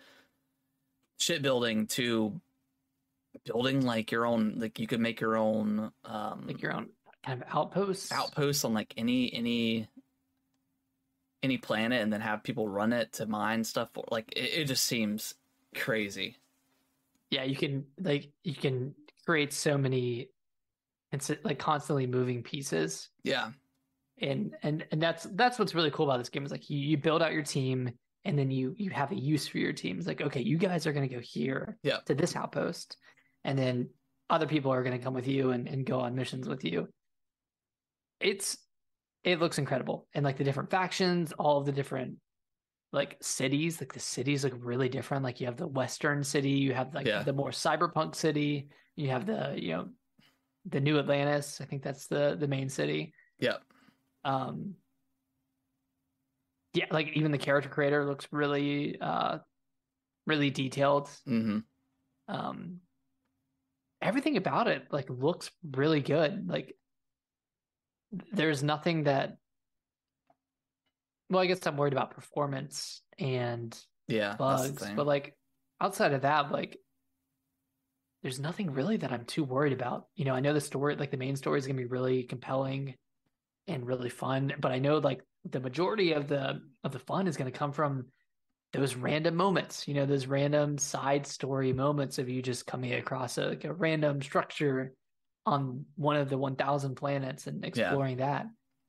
shipbuilding to building like your own, like you could make your own like your own kind of outposts on like any planet, and then have people run it to mine stuff. Like it just seems crazy. Yeah, you can create so many like constantly moving pieces. Yeah. And that's what's really cool about this game, is like you build out your team, and then you have a use for your team. It's like, okay, you guys are going to go here to this outpost, and then other people are going to come with you and go on missions with you. It looks incredible. And like the different factions, all of the different like cities, like the cities look really different. Like you have the Western city, you have like the more cyberpunk city, you have the the New Atlantis. I think that's the main city. Yeah. Yeah, like even the character creator looks really really detailed. Mm-hmm. Everything about it like looks really good. Like there's nothing that, well, I guess I'm worried about performance and bugs, but like outside of that, like there's nothing really that I'm too worried about. I know the story, like the main story is gonna be really compelling and really fun, but I know like the majority of the fun is gonna come from those random moments, those random side story moments of you just coming across a random structure on one of the 1,000 planets and exploring that.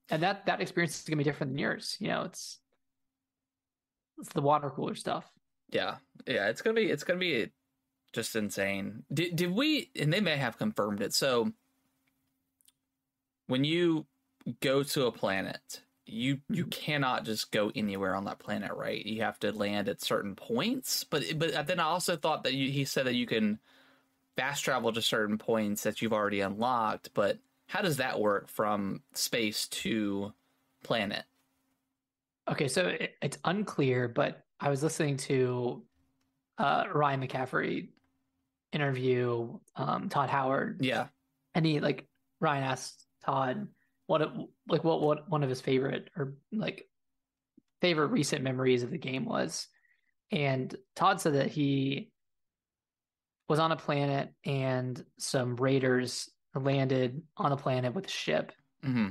And that experience is gonna be different than yours. It's the water cooler stuff. Yeah. It's gonna be just insane. Did we? And they may have confirmed it. So when you go to a planet, you cannot just go anywhere on that planet, right? You have to land at certain points. But then I also thought that he said that you can fast travel to certain points that you've already unlocked. But how does that work from space to planet? Okay, so it's unclear, but I was listening to Ryan McCaffrey interview Todd Howard. Yeah. And Ryan asked Todd what one of his favorite recent memories of the game was. And Todd said that he was on a planet and some raiders landed on the planet with a ship. Mm-hmm.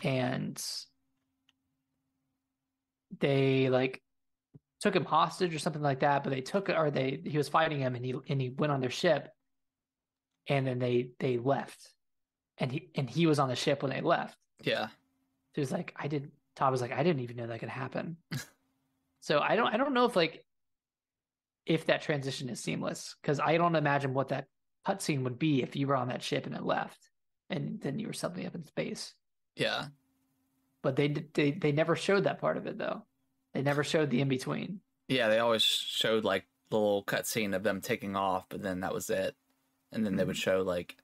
And they took him hostage or something like that, but he was fighting him, and he went on their ship, and then they left. And he was on the ship when they left. Yeah. So he was like, Todd was like, I didn't even know that could happen. So I don't know if that transition is seamless, because I don't imagine what that cutscene would be if you were on that ship and it left, and then you were suddenly up in space. Yeah. But they never showed that part of it, though. They never showed the in between. Yeah, they always showed like the little cutscene of them taking off, but then that was it. And then they would show like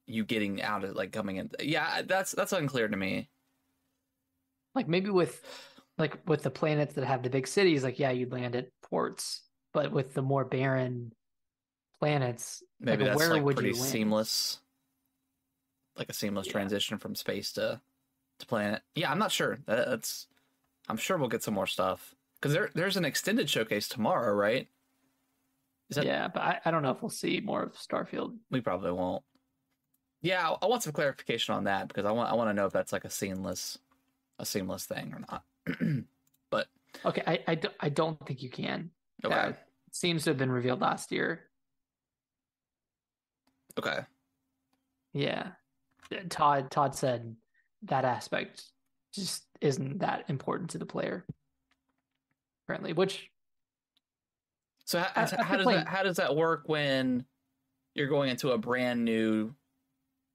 you getting out of like coming in. Yeah, that's unclear to me. Like maybe with the planets that have the big cities, like you'd land at ports, but with the more barren planets, maybe that's where would pretty seamless, like a seamless transition from space to planet. Yeah, I'm not sure. I'm sure we'll get some more stuff, because there's an extended showcase tomorrow, right? But I don't know if we'll see more of Starfield. We probably won't. Yeah, I want some clarification on that, because I want to know if that's like a seamless thing or not. But okay, I don't think you can. Okay, that seems to have been revealed last year. Okay. Yeah, Todd said that aspect just isn't that important to the player currently. Which so how does that work when you're going into a brand new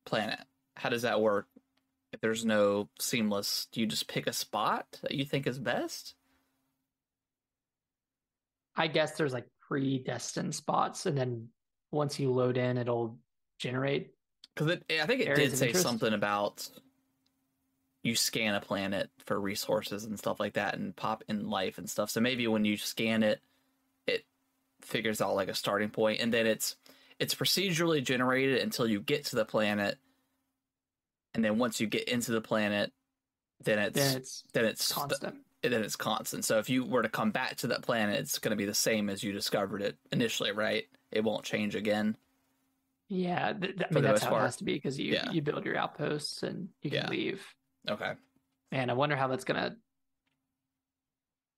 planet? How does that work if there's no seamless? Do you just pick a spot that you think is best? I guess there's like predestined spots, and then once you load in, it'll generate. Because I think it did say something about you scan a planet for resources and stuff like that, and pop in life and stuff. So maybe when you scan it, it figures out like a starting point, and then it's procedurally generated until you get to the planet, and then once you get into the planet, then it's constant. Then it's constant. So if you were to come back to that planet, it's going to be the same as you discovered it initially, right? It won't change again. Yeah, I mean that's how it has to be because you build your outposts and you can leave. Okay. And I wonder how that's gonna.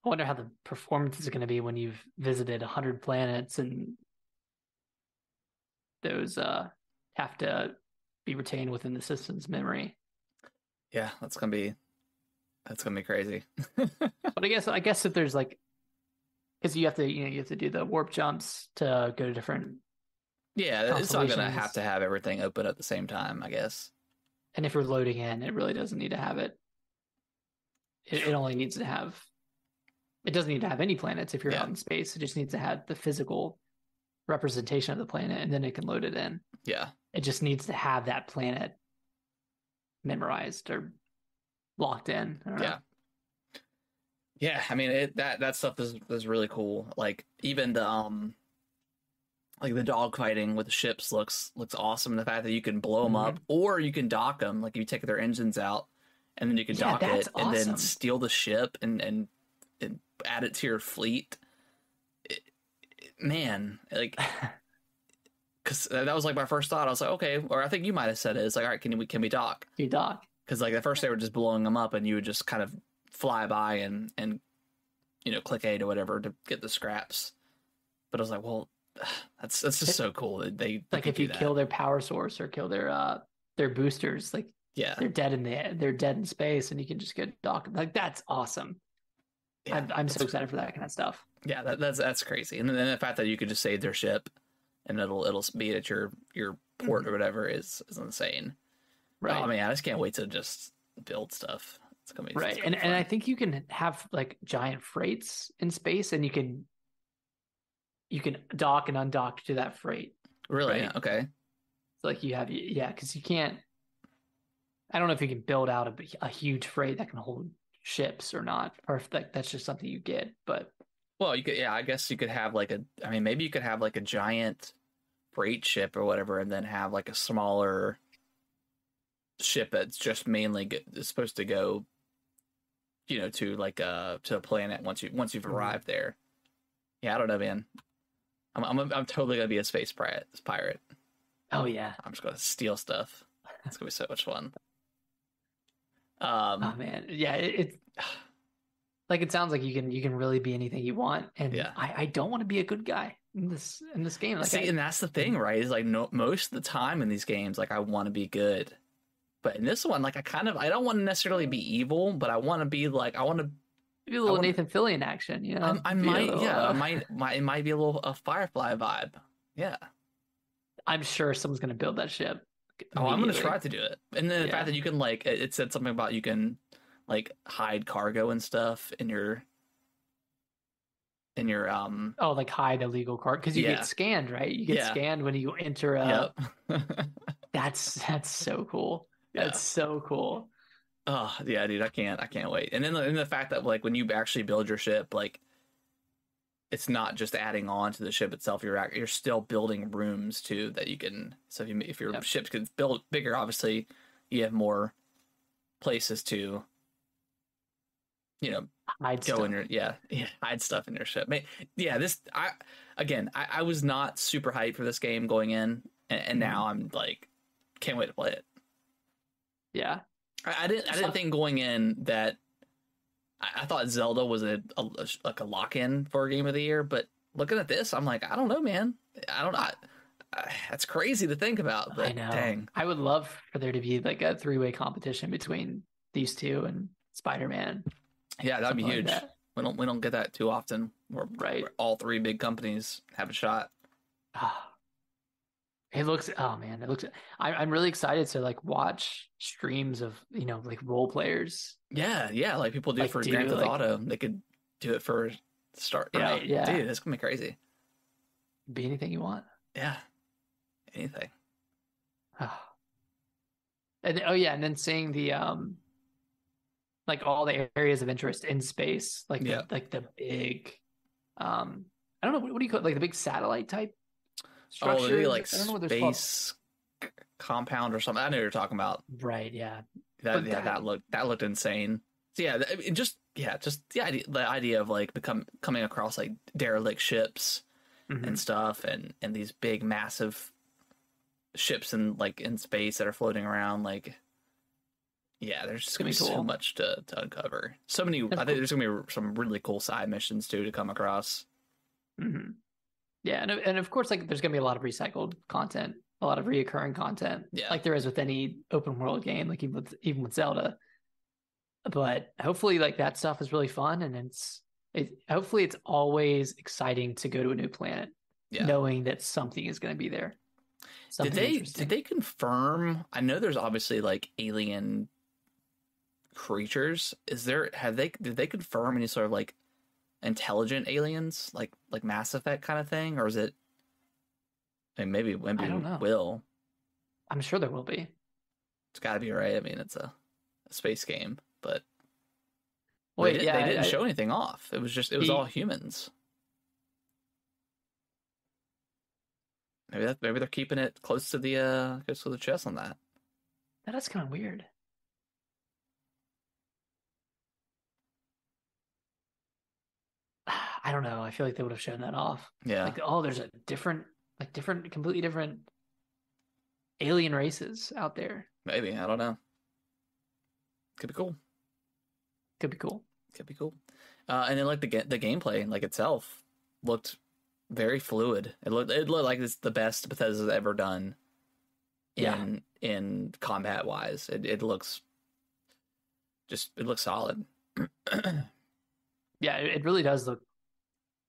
I wonder how the performance is going to be when you've visited 100 planets and those have to be retained within the system's memory. Yeah, that's gonna be crazy. But I guess if there's like, because you have to do the warp jumps to go to different. Yeah, it's not gonna have to have everything open at the same time, I guess. And if you're loading in, it really doesn't need to have it. It only needs to have. It doesn't need to have any planets if you're out in space. It just needs to have the physical representation of the planet, and then it can load it in. Yeah. It just needs to have that planet memorized or locked in. I don't know. Yeah, I mean that stuff is really cool. Like even the like the dog fighting with the ships looks awesome. The fact that you can blow them up or you can dock them, like you take their engines out and then you can dock it and then steal the ship and add it to your fleet. Man, like, because that was like my first thought. I was like, okay, or I think you might have said it. It's like, all right, can we dock? You dock. Because like at first they were just blowing them up, and you would just kind of fly by and click A to whatever to get the scraps. But I was like, well, that's just so cool that they like if you kill their power source or kill their boosters, like they're dead in space, and you can just get docked. Like that's awesome. Yeah, I'm so excited for that kind of stuff. Yeah, that's crazy. And then the fact that you could just save their ship and it'll be at your port or whatever is insane. Right. Oh man, I just can't wait to just build stuff. It's gonna be right. And I think you can have like giant freights in space, and you can dock and undock to that freight. Really? Right? Okay. So like you have because you can't. I don't know if you can build out a huge freight that can hold ships or not, or if that's just something you get. But well, you could, I guess you could have maybe you could have like a giant freight ship or whatever, and then have like a smaller ship that's just mainly is supposed to go, to like to a planet once you've arrived there. Yeah, I don't know, man. I'm totally gonna be a space pirate. Oh yeah, I'm just gonna steal stuff. It's gonna be so much fun. Oh man, yeah, it like it sounds like you can really be anything you want, and I don't want to be a good guy in this game. Like and that's the thing, right? Is like most of the time in these games, like I want to be good, but in this one, like I don't want to necessarily be evil, but I want to be like be a little Nathan Fillion action, I might, it might be a Firefly vibe, yeah. I'm sure someone's gonna build that ship. Oh, I'm gonna try to do it. And then the fact that you can it said something about you can like hide cargo and stuff in your like hide illegal cargo because you get scanned, right? You get scanned when you enter that's so cool. That's so cool. Oh yeah, dude, I can't wait. And then the fact that like when you actually build your ship, like it's not just adding on to the ship itself. You're still building rooms too that you can. So if your ship gets built bigger, obviously you have more places to, hide go stuff. in your hide stuff in your ship. Yeah, I was not super hyped for this game going in, and now I'm like, can't wait to play it. Yeah, I didn't think going in that. I thought Zelda was a lock-in for a game of the year, but looking at this, I'm like, I don't know, man. I don't know. That's crazy to think about. But I know. Dang. I would love for there to be like a 3-way competition between these two and Spider-Man. Yeah, that'd be huge. Like that. We don't get that too often. Where all three big companies have a shot. It looks. Oh man, it looks. I'm really excited to like watch streams of like role players. Yeah, like people do for Grand Theft Auto. They could do it for start. Yeah, dude, that's gonna be crazy. Be anything you want. Yeah, anything. And then seeing the like all the areas of interest in space, like the big, I don't know what do you call it, like the big satellite type structure. Maybe like space compound or something. I know what you're talking about. Right. Yeah. That looked insane. So yeah, just the idea of like coming across like derelict ships and stuff, and these big massive ships in space that are floating around, like, yeah, there's just gonna be so much to uncover. So many. I think there's gonna be some really cool side missions too to come across. Yeah, and of course, like, there's gonna be a lot of recycled content, a lot of reoccurring content, like there is with any open world game, like even with Zelda. But hopefully, like, that stuff is really fun, and hopefully it's always exciting to go to a new planet, knowing that something is going to be there. Did they confirm? I know there's obviously like alien creatures. Did they confirm any sort of like intelligent aliens, like Mass Effect kind of thing, or is it? And maybe I don't know. Will. I'm sure there will be. It's got to be, right. I mean, it's a space game, but they didn't show anything off. It was all humans. Maybe they're keeping it close to the chest on that. That's kind of weird. I don't know. I feel like they would have shown that off. Yeah. Like, oh, there's a completely different alien races out there. Maybe, I don't know. Could be cool. And then like the gameplay, like, itself looked very fluid. It looked like it's the best Bethesda's ever done in combat wise. It looks solid. Yeah, it really does look.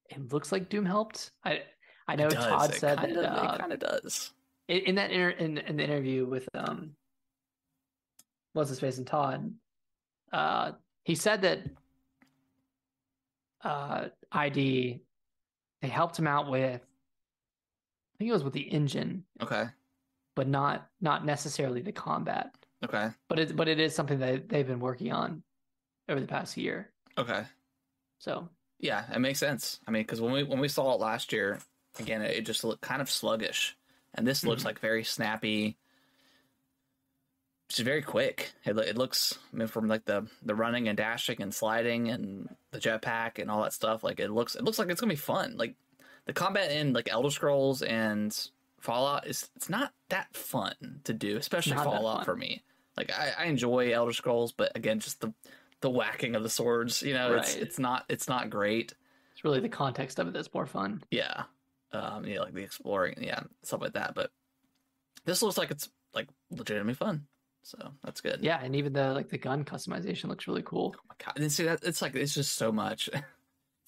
It looks like Doom helped. I know Todd said that it kind of does. In that in the interview with what's his face and Todd, he said that ID, they helped him out with, I think it was with the engine. Okay. But not necessarily the combat. Okay. But it is something that they've been working on over the past year. Okay. So yeah, it makes sense. I mean, because when we saw it last year, again, it just looked kind of sluggish, and this looks like very snappy. It's very quick. It looks, I mean, from like the running and dashing and sliding and the jetpack and all that stuff. Like, it looks like it's gonna be fun. Like, the combat in like Elder Scrolls and Fallout it's not that fun to do, especially Fallout for me. Like, I enjoy Elder Scrolls, but again, just the whacking of the swords, right. it's not great. It's really the context of it that's more fun. Yeah. Like the exploring, stuff like that. But this looks like it's like legitimately fun. So that's good. Yeah, and even the gun customization looks really cool. Oh my god! And see that it's just so much.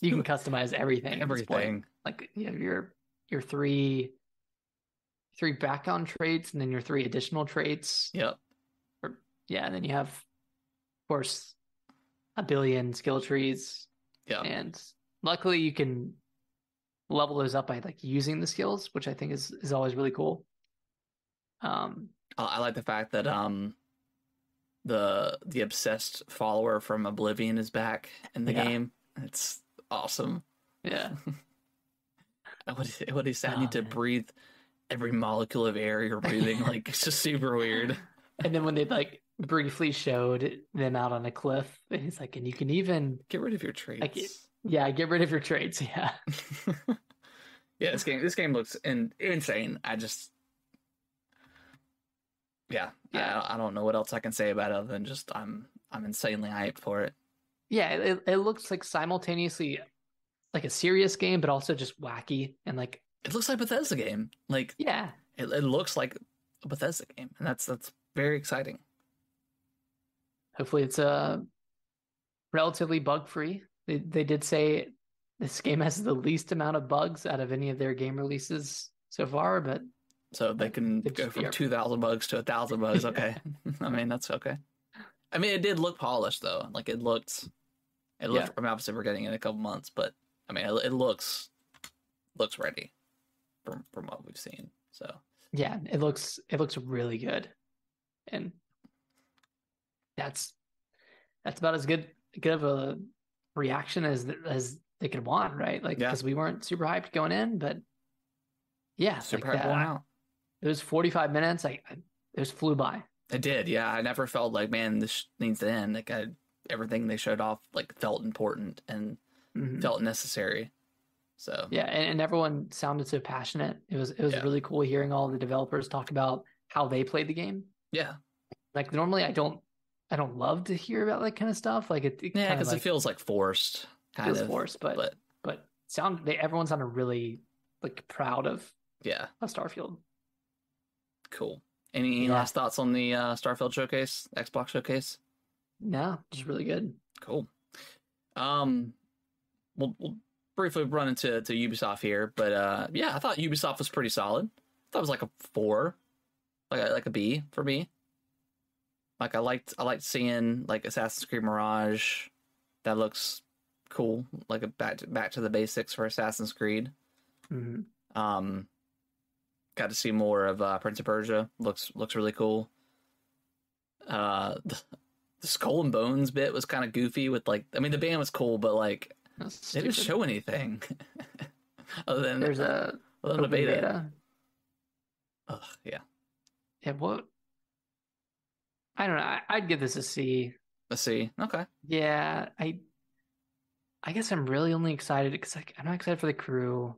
You can customize everything. Everything. Like, you have your three background traits, and then your 3 additional traits. Yep. And then you have, of course, a billion skill trees. Yeah. And luckily you can level those up by like using the skills, which I think is always really cool. I like the fact that the obsessed follower from Oblivion is back in the game. It's awesome. Yeah. What he said, I need to breathe every molecule of air you're breathing. Like, it's just super weird. And then when they like briefly showed them out on a cliff, and he's like, and you can even get rid of your traits. Get rid of your traits. Yeah. Yeah, this game looks insane. I don't know what else I can say about it other than just I'm insanely hyped for it. Yeah, it looks like simultaneously like a serious game, but also just wacky, and like it looks like a Bethesda game. Like, yeah, it looks like a Bethesda game, and that's very exciting. Hopefully, it's relatively bug free. They did say this game has the least amount of bugs out of any of their game releases so far, but so they can go from 2,000 bugs to 1,000 bugs. Okay. I mean, that's okay. I mean, it did look polished though. Like, it looked, I mean, obviously we're getting it in a couple months, but I mean, it looks ready from what we've seen. So yeah, it looks really good. And that's about as good of a reaction as they could want, right? Like, because we weren't super hyped going in, but yeah, super hyped going out. those 45 minutes, those flew by. It did, yeah. I never felt like, man, this needs to end. Like, everything they showed off like felt important and felt necessary. So yeah, and everyone sounded so passionate. It was really cool hearing all the developers talk about how they played the game. Yeah, like normally I don't love to hear about that kind of stuff. Like it yeah, because it feels like forced. Feels forced, but everyone sounded really like proud of Starfield. Cool. Any last thoughts on the Starfield showcase, Xbox showcase? No, just really good. Cool. We'll briefly run into Ubisoft here, but yeah, I thought Ubisoft was pretty solid. I thought it was like a 4, like a B for me. Like I liked seeing like Assassin's Creed Mirage. That looks cool, like a back to the basics for Assassin's Creed. Got to see more of Prince of Persia. Looks really cool. The Skull and Bones bit was kind of goofy with like, I mean, the band was cool, but like they didn't show anything other than there's a beta. Ugh, yeah. Yeah, what? I don't know. I'd give this a C. A C. Okay. Yeah, I guess I'm really only excited because I'm not excited for the crew.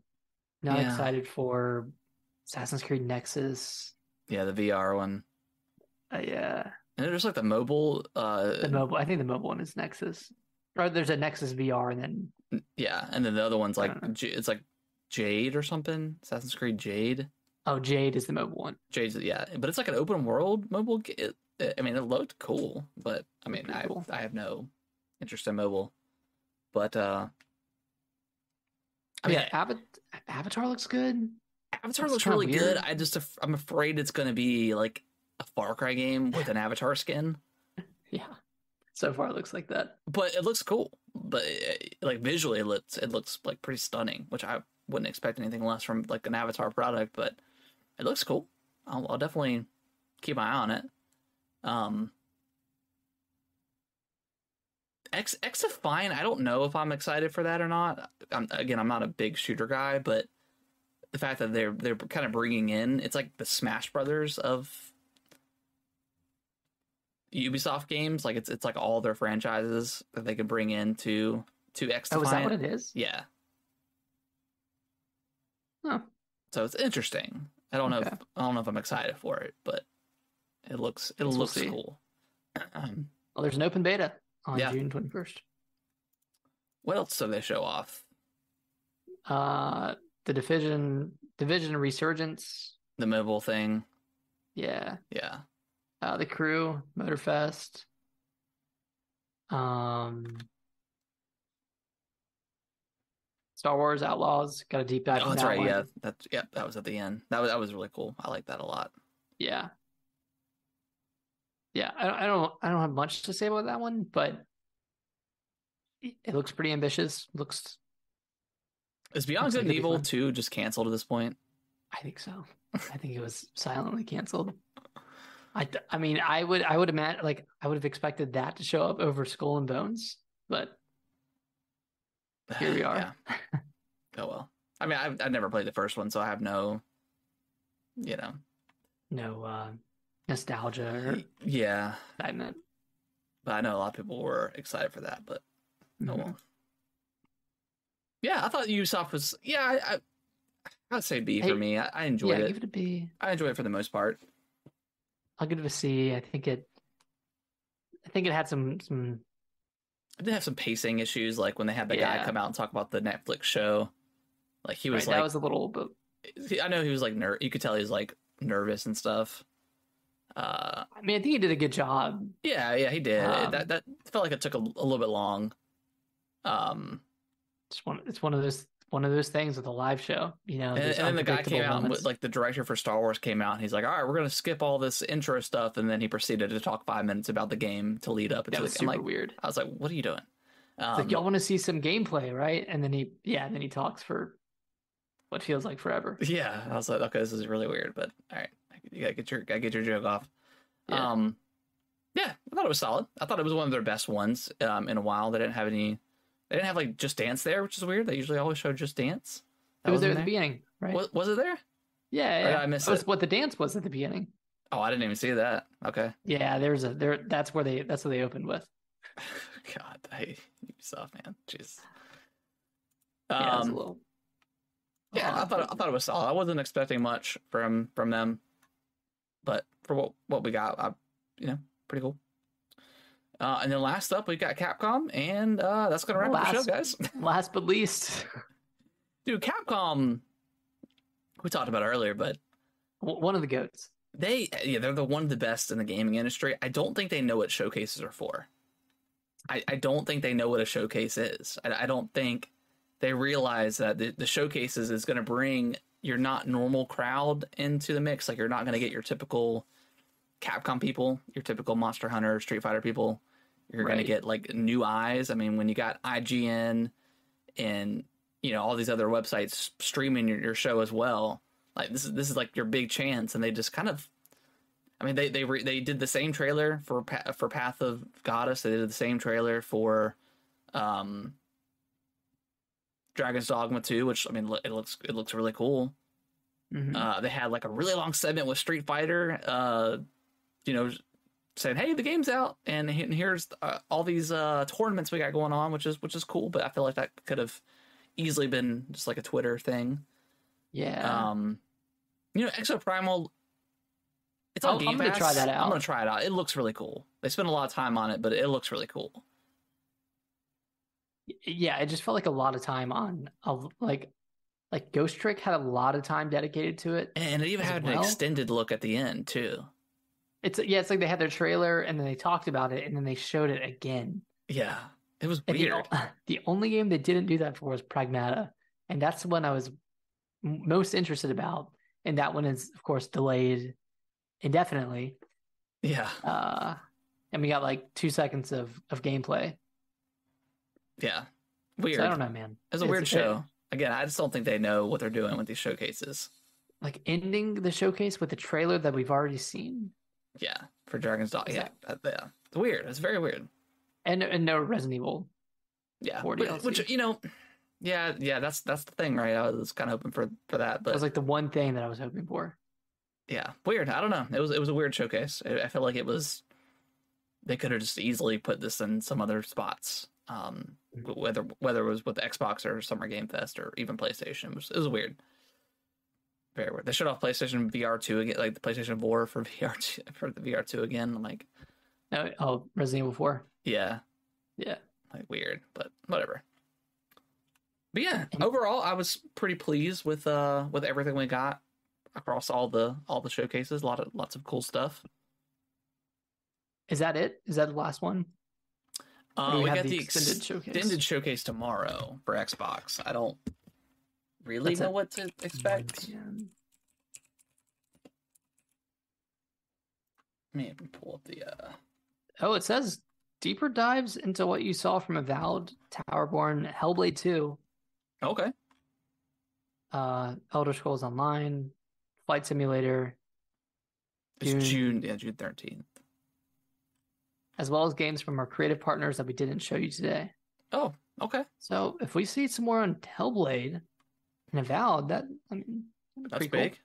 Not excited for Assassin's Creed Nexus. Yeah, the VR one. Yeah. And there's like the mobile. The mobile. I think the mobile one is Nexus. Or there's a Nexus VR, and then and then the other one's like it's like Jade or something. Assassin's Creed Jade. Oh, Jade is the mobile one. Jade's but it's like an open world mobile. I mean, it looked cool, but I mean, I have no interest in mobile. But I mean, Avatar looks good. Avatar looks really good. I'm afraid it's going to be like a Far Cry game with an Avatar skin. Yeah, so far it looks like that. But it looks cool. But like visually, it looks like pretty stunning, which I wouldn't expect anything less from like an Avatar product. But it looks cool. I'll definitely keep my eye on it. X is fine. I don't know if I'm excited for that or not. I'm not a big shooter guy, but the fact that they're kind of bringing in, it's like the Smash Brothers of Ubisoft games. Like it's like all their franchises that they could bring into X. Oh, is that what it is? Yeah. Oh. So it's interesting. I don't know if I'm excited for it, but it looks cool. Well, there's an open beta on June 21st. What else do they show off? The Division Resurgence. The mobile thing. Yeah. Yeah. The Crew, Motorfest. Star Wars Outlaws got a deep dive. Oh, that's right. One. Yeah, that was at the end. That was really cool. I like that a lot. Yeah. Yeah, I don't have much to say about that one, but it looks pretty ambitious. Is Beyond Good and Evil 2 just canceled at this point? I think so. I think it was silently canceled. I mean, I would imagine, like, I would have expected that to show up over Skull and Bones, but here we are. Yeah. Oh well. I mean, I've never played the first one, so I have no, no nostalgia or excitement. But I know a lot of people were excited for that, but oh well. Yeah, I thought Ubisoft was I'd say B for me. I enjoyed it. Yeah, give it a B. I enjoyed it for the most part. I'll give it a C. I think it had some I did have some pacing issues, like when they had the guy come out and talk about the Netflix show. Like he was that was a little bit. I know he was like you could tell he was like nervous and stuff. I mean, I think he did a good job. Yeah, he did. That felt like it took a little bit long. It's one of those things with a live show, And then the guy came out, with, like the director for Star Wars came out, and he's like, "All right, we're gonna skip all this intro stuff," and then he proceeded to talk 5 minutes about the game to lead up. That was super weird. I was like, "What are you doing?" Like, y'all want to see some gameplay, right? And then he talks for what feels like forever. Yeah, I was like, "Okay, this is really weird," but all right, you gotta get your joke off. Yeah, I thought it was solid. I thought it was one of their best ones in a while. They didn't have like Just Dance there, which is weird. They usually always show Just Dance. It was there at the beginning, right? Was it there? Yeah, Or did yeah. I miss That was it? what the dance was at the beginning. Oh, I didn't even see that. Okay. Yeah, that's what they opened with. God, I hate Ubisoft, man. Jeez. Yeah, it was a little Yeah, I thought it was solid. I wasn't expecting much from them, but for what we got, pretty cool. And then last up, we got Capcom, and that's gonna wrap up the show, guys. Last but least, dude, Capcom. We talked about it earlier, but one of the goats. They're one of the best in the gaming industry. I don't think they know what showcases are for. I don't think they know what a showcase is. I don't think they realize that the showcases is going to bring your not normal crowd into the mix. Like, you're not going to get your typical Capcom people, your typical Monster Hunter, Street Fighter people. You're going to get like new eyes. I mean, when you got IGN and all these other websites streaming your show as well, like this is like your big chance. And they just kind of, I mean, they did the same trailer for Path of Goddess. They did the same trailer for Dragon's Dogma 2, which, I mean, it looks really cool. Mm-hmm. They had like a really long segment with Street Fighter, saying, "Hey, the game's out, and here's all these tournaments we got going on," which is cool. But I feel like that could have easily been just like a Twitter thing. Yeah. Exoprimal. It's on Game Pass. I'm gonna try that out. I'm gonna try it out. It looks really cool. They spent a lot of time on it, but it looks really cool. Yeah, it just felt like a lot of time on like Ghost Trick had a lot of time dedicated to it, and it even had an extended look at the end too. It's like they had their trailer and then they talked about it and then they showed it again. Yeah, it was weird. The only game they didn't do that for was Pragmata, and that's the one I was most interested about. And that one is, of course, delayed indefinitely. Yeah. And we got like 2 seconds of gameplay. Yeah. Weird. So I don't know, man. It's a weird show. Again, I just don't think they know what they're doing with these showcases. Like ending the showcase with a trailer that we've already seen. Yeah, for Dragon's Dogma. Yeah. It's weird. It's very weird. And no Resident Evil. Yeah. Which yeah, that's the thing, right? I was kind of hoping for that, but it was like the one thing that I was hoping for. Yeah, weird. I don't know. It was a weird showcase. I feel like they could have just easily put this in some other spots. Whether it was with Xbox or Summer Game Fest or even PlayStation, it was weird. Very weird. They showed off PlayStation VR2 again, like the PlayStation 4 for the VR2 again. I'm like, Resident Evil 4. Yeah, like weird, but whatever. But yeah, overall, I was pretty pleased with everything we got across all the showcases. Lots of cool stuff. Is that it? Is that the last one? We got the extended showcase tomorrow for Xbox. I don't really know what to expect. Let me pull up the. It says deeper dives into what you saw from Avowed, Towerborn, Hellblade 2. Okay. Elder Scrolls Online, Flight Simulator. It's June 13th. As well as games from our creative partners that we didn't show you today. Oh, okay. So if we see some more on Hellblade and Avowed, that's big. Cool.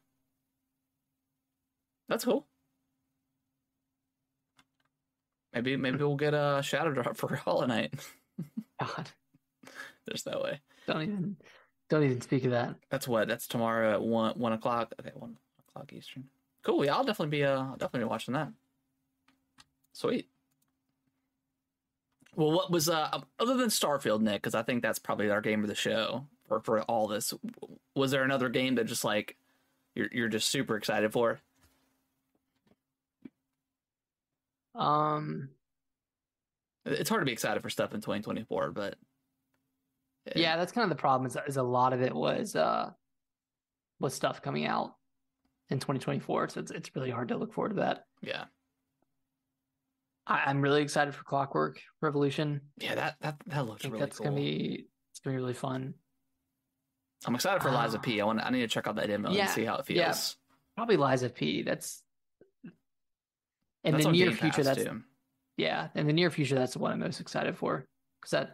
That's cool. Maybe we'll get a Shadow Drop for Hollow Knight. God, there's no way. Don't even speak of that. That's tomorrow at 1 o'clock. Okay, 1 o'clock Eastern. Cool. Yeah, I'll definitely be watching that. Sweet. Well, what was other than Starfield, Nick? Because I think that's probably our game of the show for all this. Was there another game that just like you're just super excited for? It's hard to be excited for stuff in 2024, but yeah, that's kind of the problem. Is a lot of it was stuff coming out in 2024, so it's really hard to look forward to that. Yeah. I'm really excited for Clockwork Revolution. Yeah, that looks really that's cool. It's gonna be really fun. I'm excited for Liza P. I need to check out that demo and see how it feels. Yeah, probably Liza P. That's in the near future. That's too. Yeah, in the near future, that's the one I'm most excited for. Because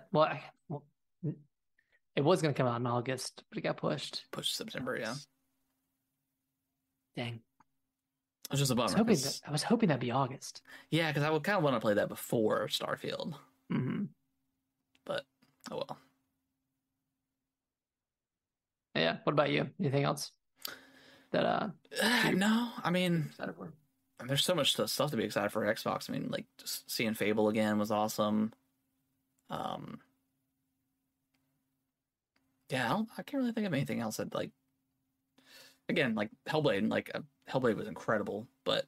it was gonna come out in August, but it got pushed. Pushed to September, yeah. Dang. It's just a bummer. I was hoping that'd be August. Yeah, because I would kind of want to play that before Starfield. Mm-hmm. But, oh well. Yeah. What about you? Anything else that no, I mean, excited for? There's so much stuff to be excited for Xbox. I mean, like just seeing Fable again was awesome. Yeah, I can't really think of anything else that like. Again, like Hellblade, Hellblade was incredible, but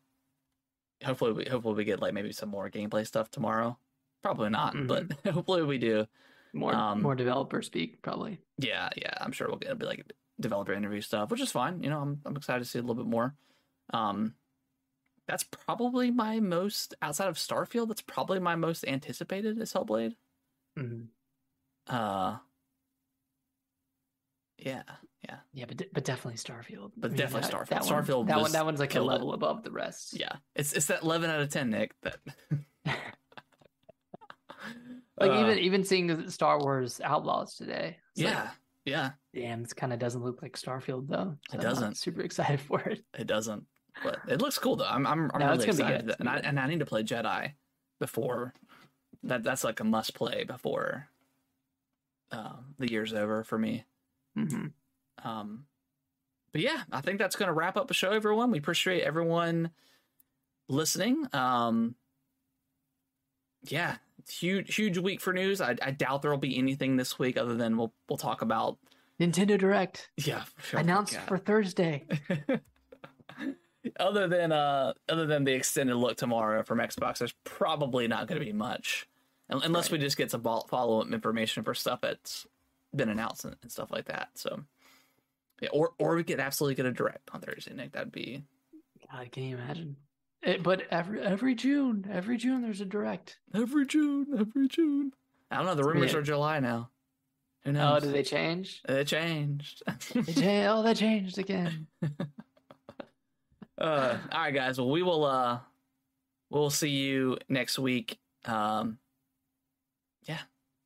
hopefully we get like maybe some more gameplay stuff tomorrow. Probably not, but hopefully we do. More developer speak, probably. Yeah, I'm sure we'll get like developer interview stuff, which is fine. You know, I'm excited to see a little bit more. That's probably my most outside of Starfield. That's probably my most anticipated is Hellblade. Yeah, but definitely Starfield. Definitely Starfield. Starfield. That one's like a level above the rest. Yeah, it's that 11 out of 10, Nick. That like even seeing Star Wars Outlaws today. Yeah. Damn, this kind of doesn't look like Starfield though. So it doesn't. I'm not super excited for it. It doesn't, but it looks cool though. I'm really excited, and I need to play Jedi before that. That's like a must play before the year's over for me. But yeah, I think that's going to wrap up the show, everyone. We appreciate everyone listening. Yeah, huge week for news. I doubt there'll be anything this week other than we'll talk about Nintendo Direct. Yeah, announced for Thursday. Other than the extended look tomorrow from Xbox, there's probably not going to be much, unless we just get some follow-up information for stuff that's been announced and stuff like that. So yeah, or we could absolutely get a Direct on Thursday, Nick. That'd be God, can you imagine? But every June there's a Direct. Every June. I don't know. The rumors are July now. Who knows? Oh, did they change? They changed. They changed again. All right, guys. Well, we'll see you next week. Yeah.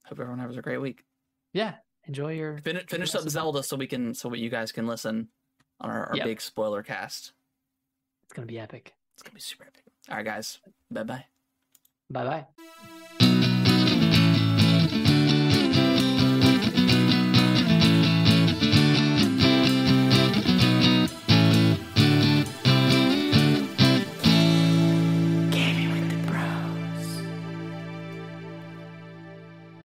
Hope everyone has a great week. Yeah. Enjoy your finish up Zelda so you guys can listen on our big spoiler cast. It's gonna be epic. It's gonna be super epic. All right, guys. Bye-bye. Bye-bye.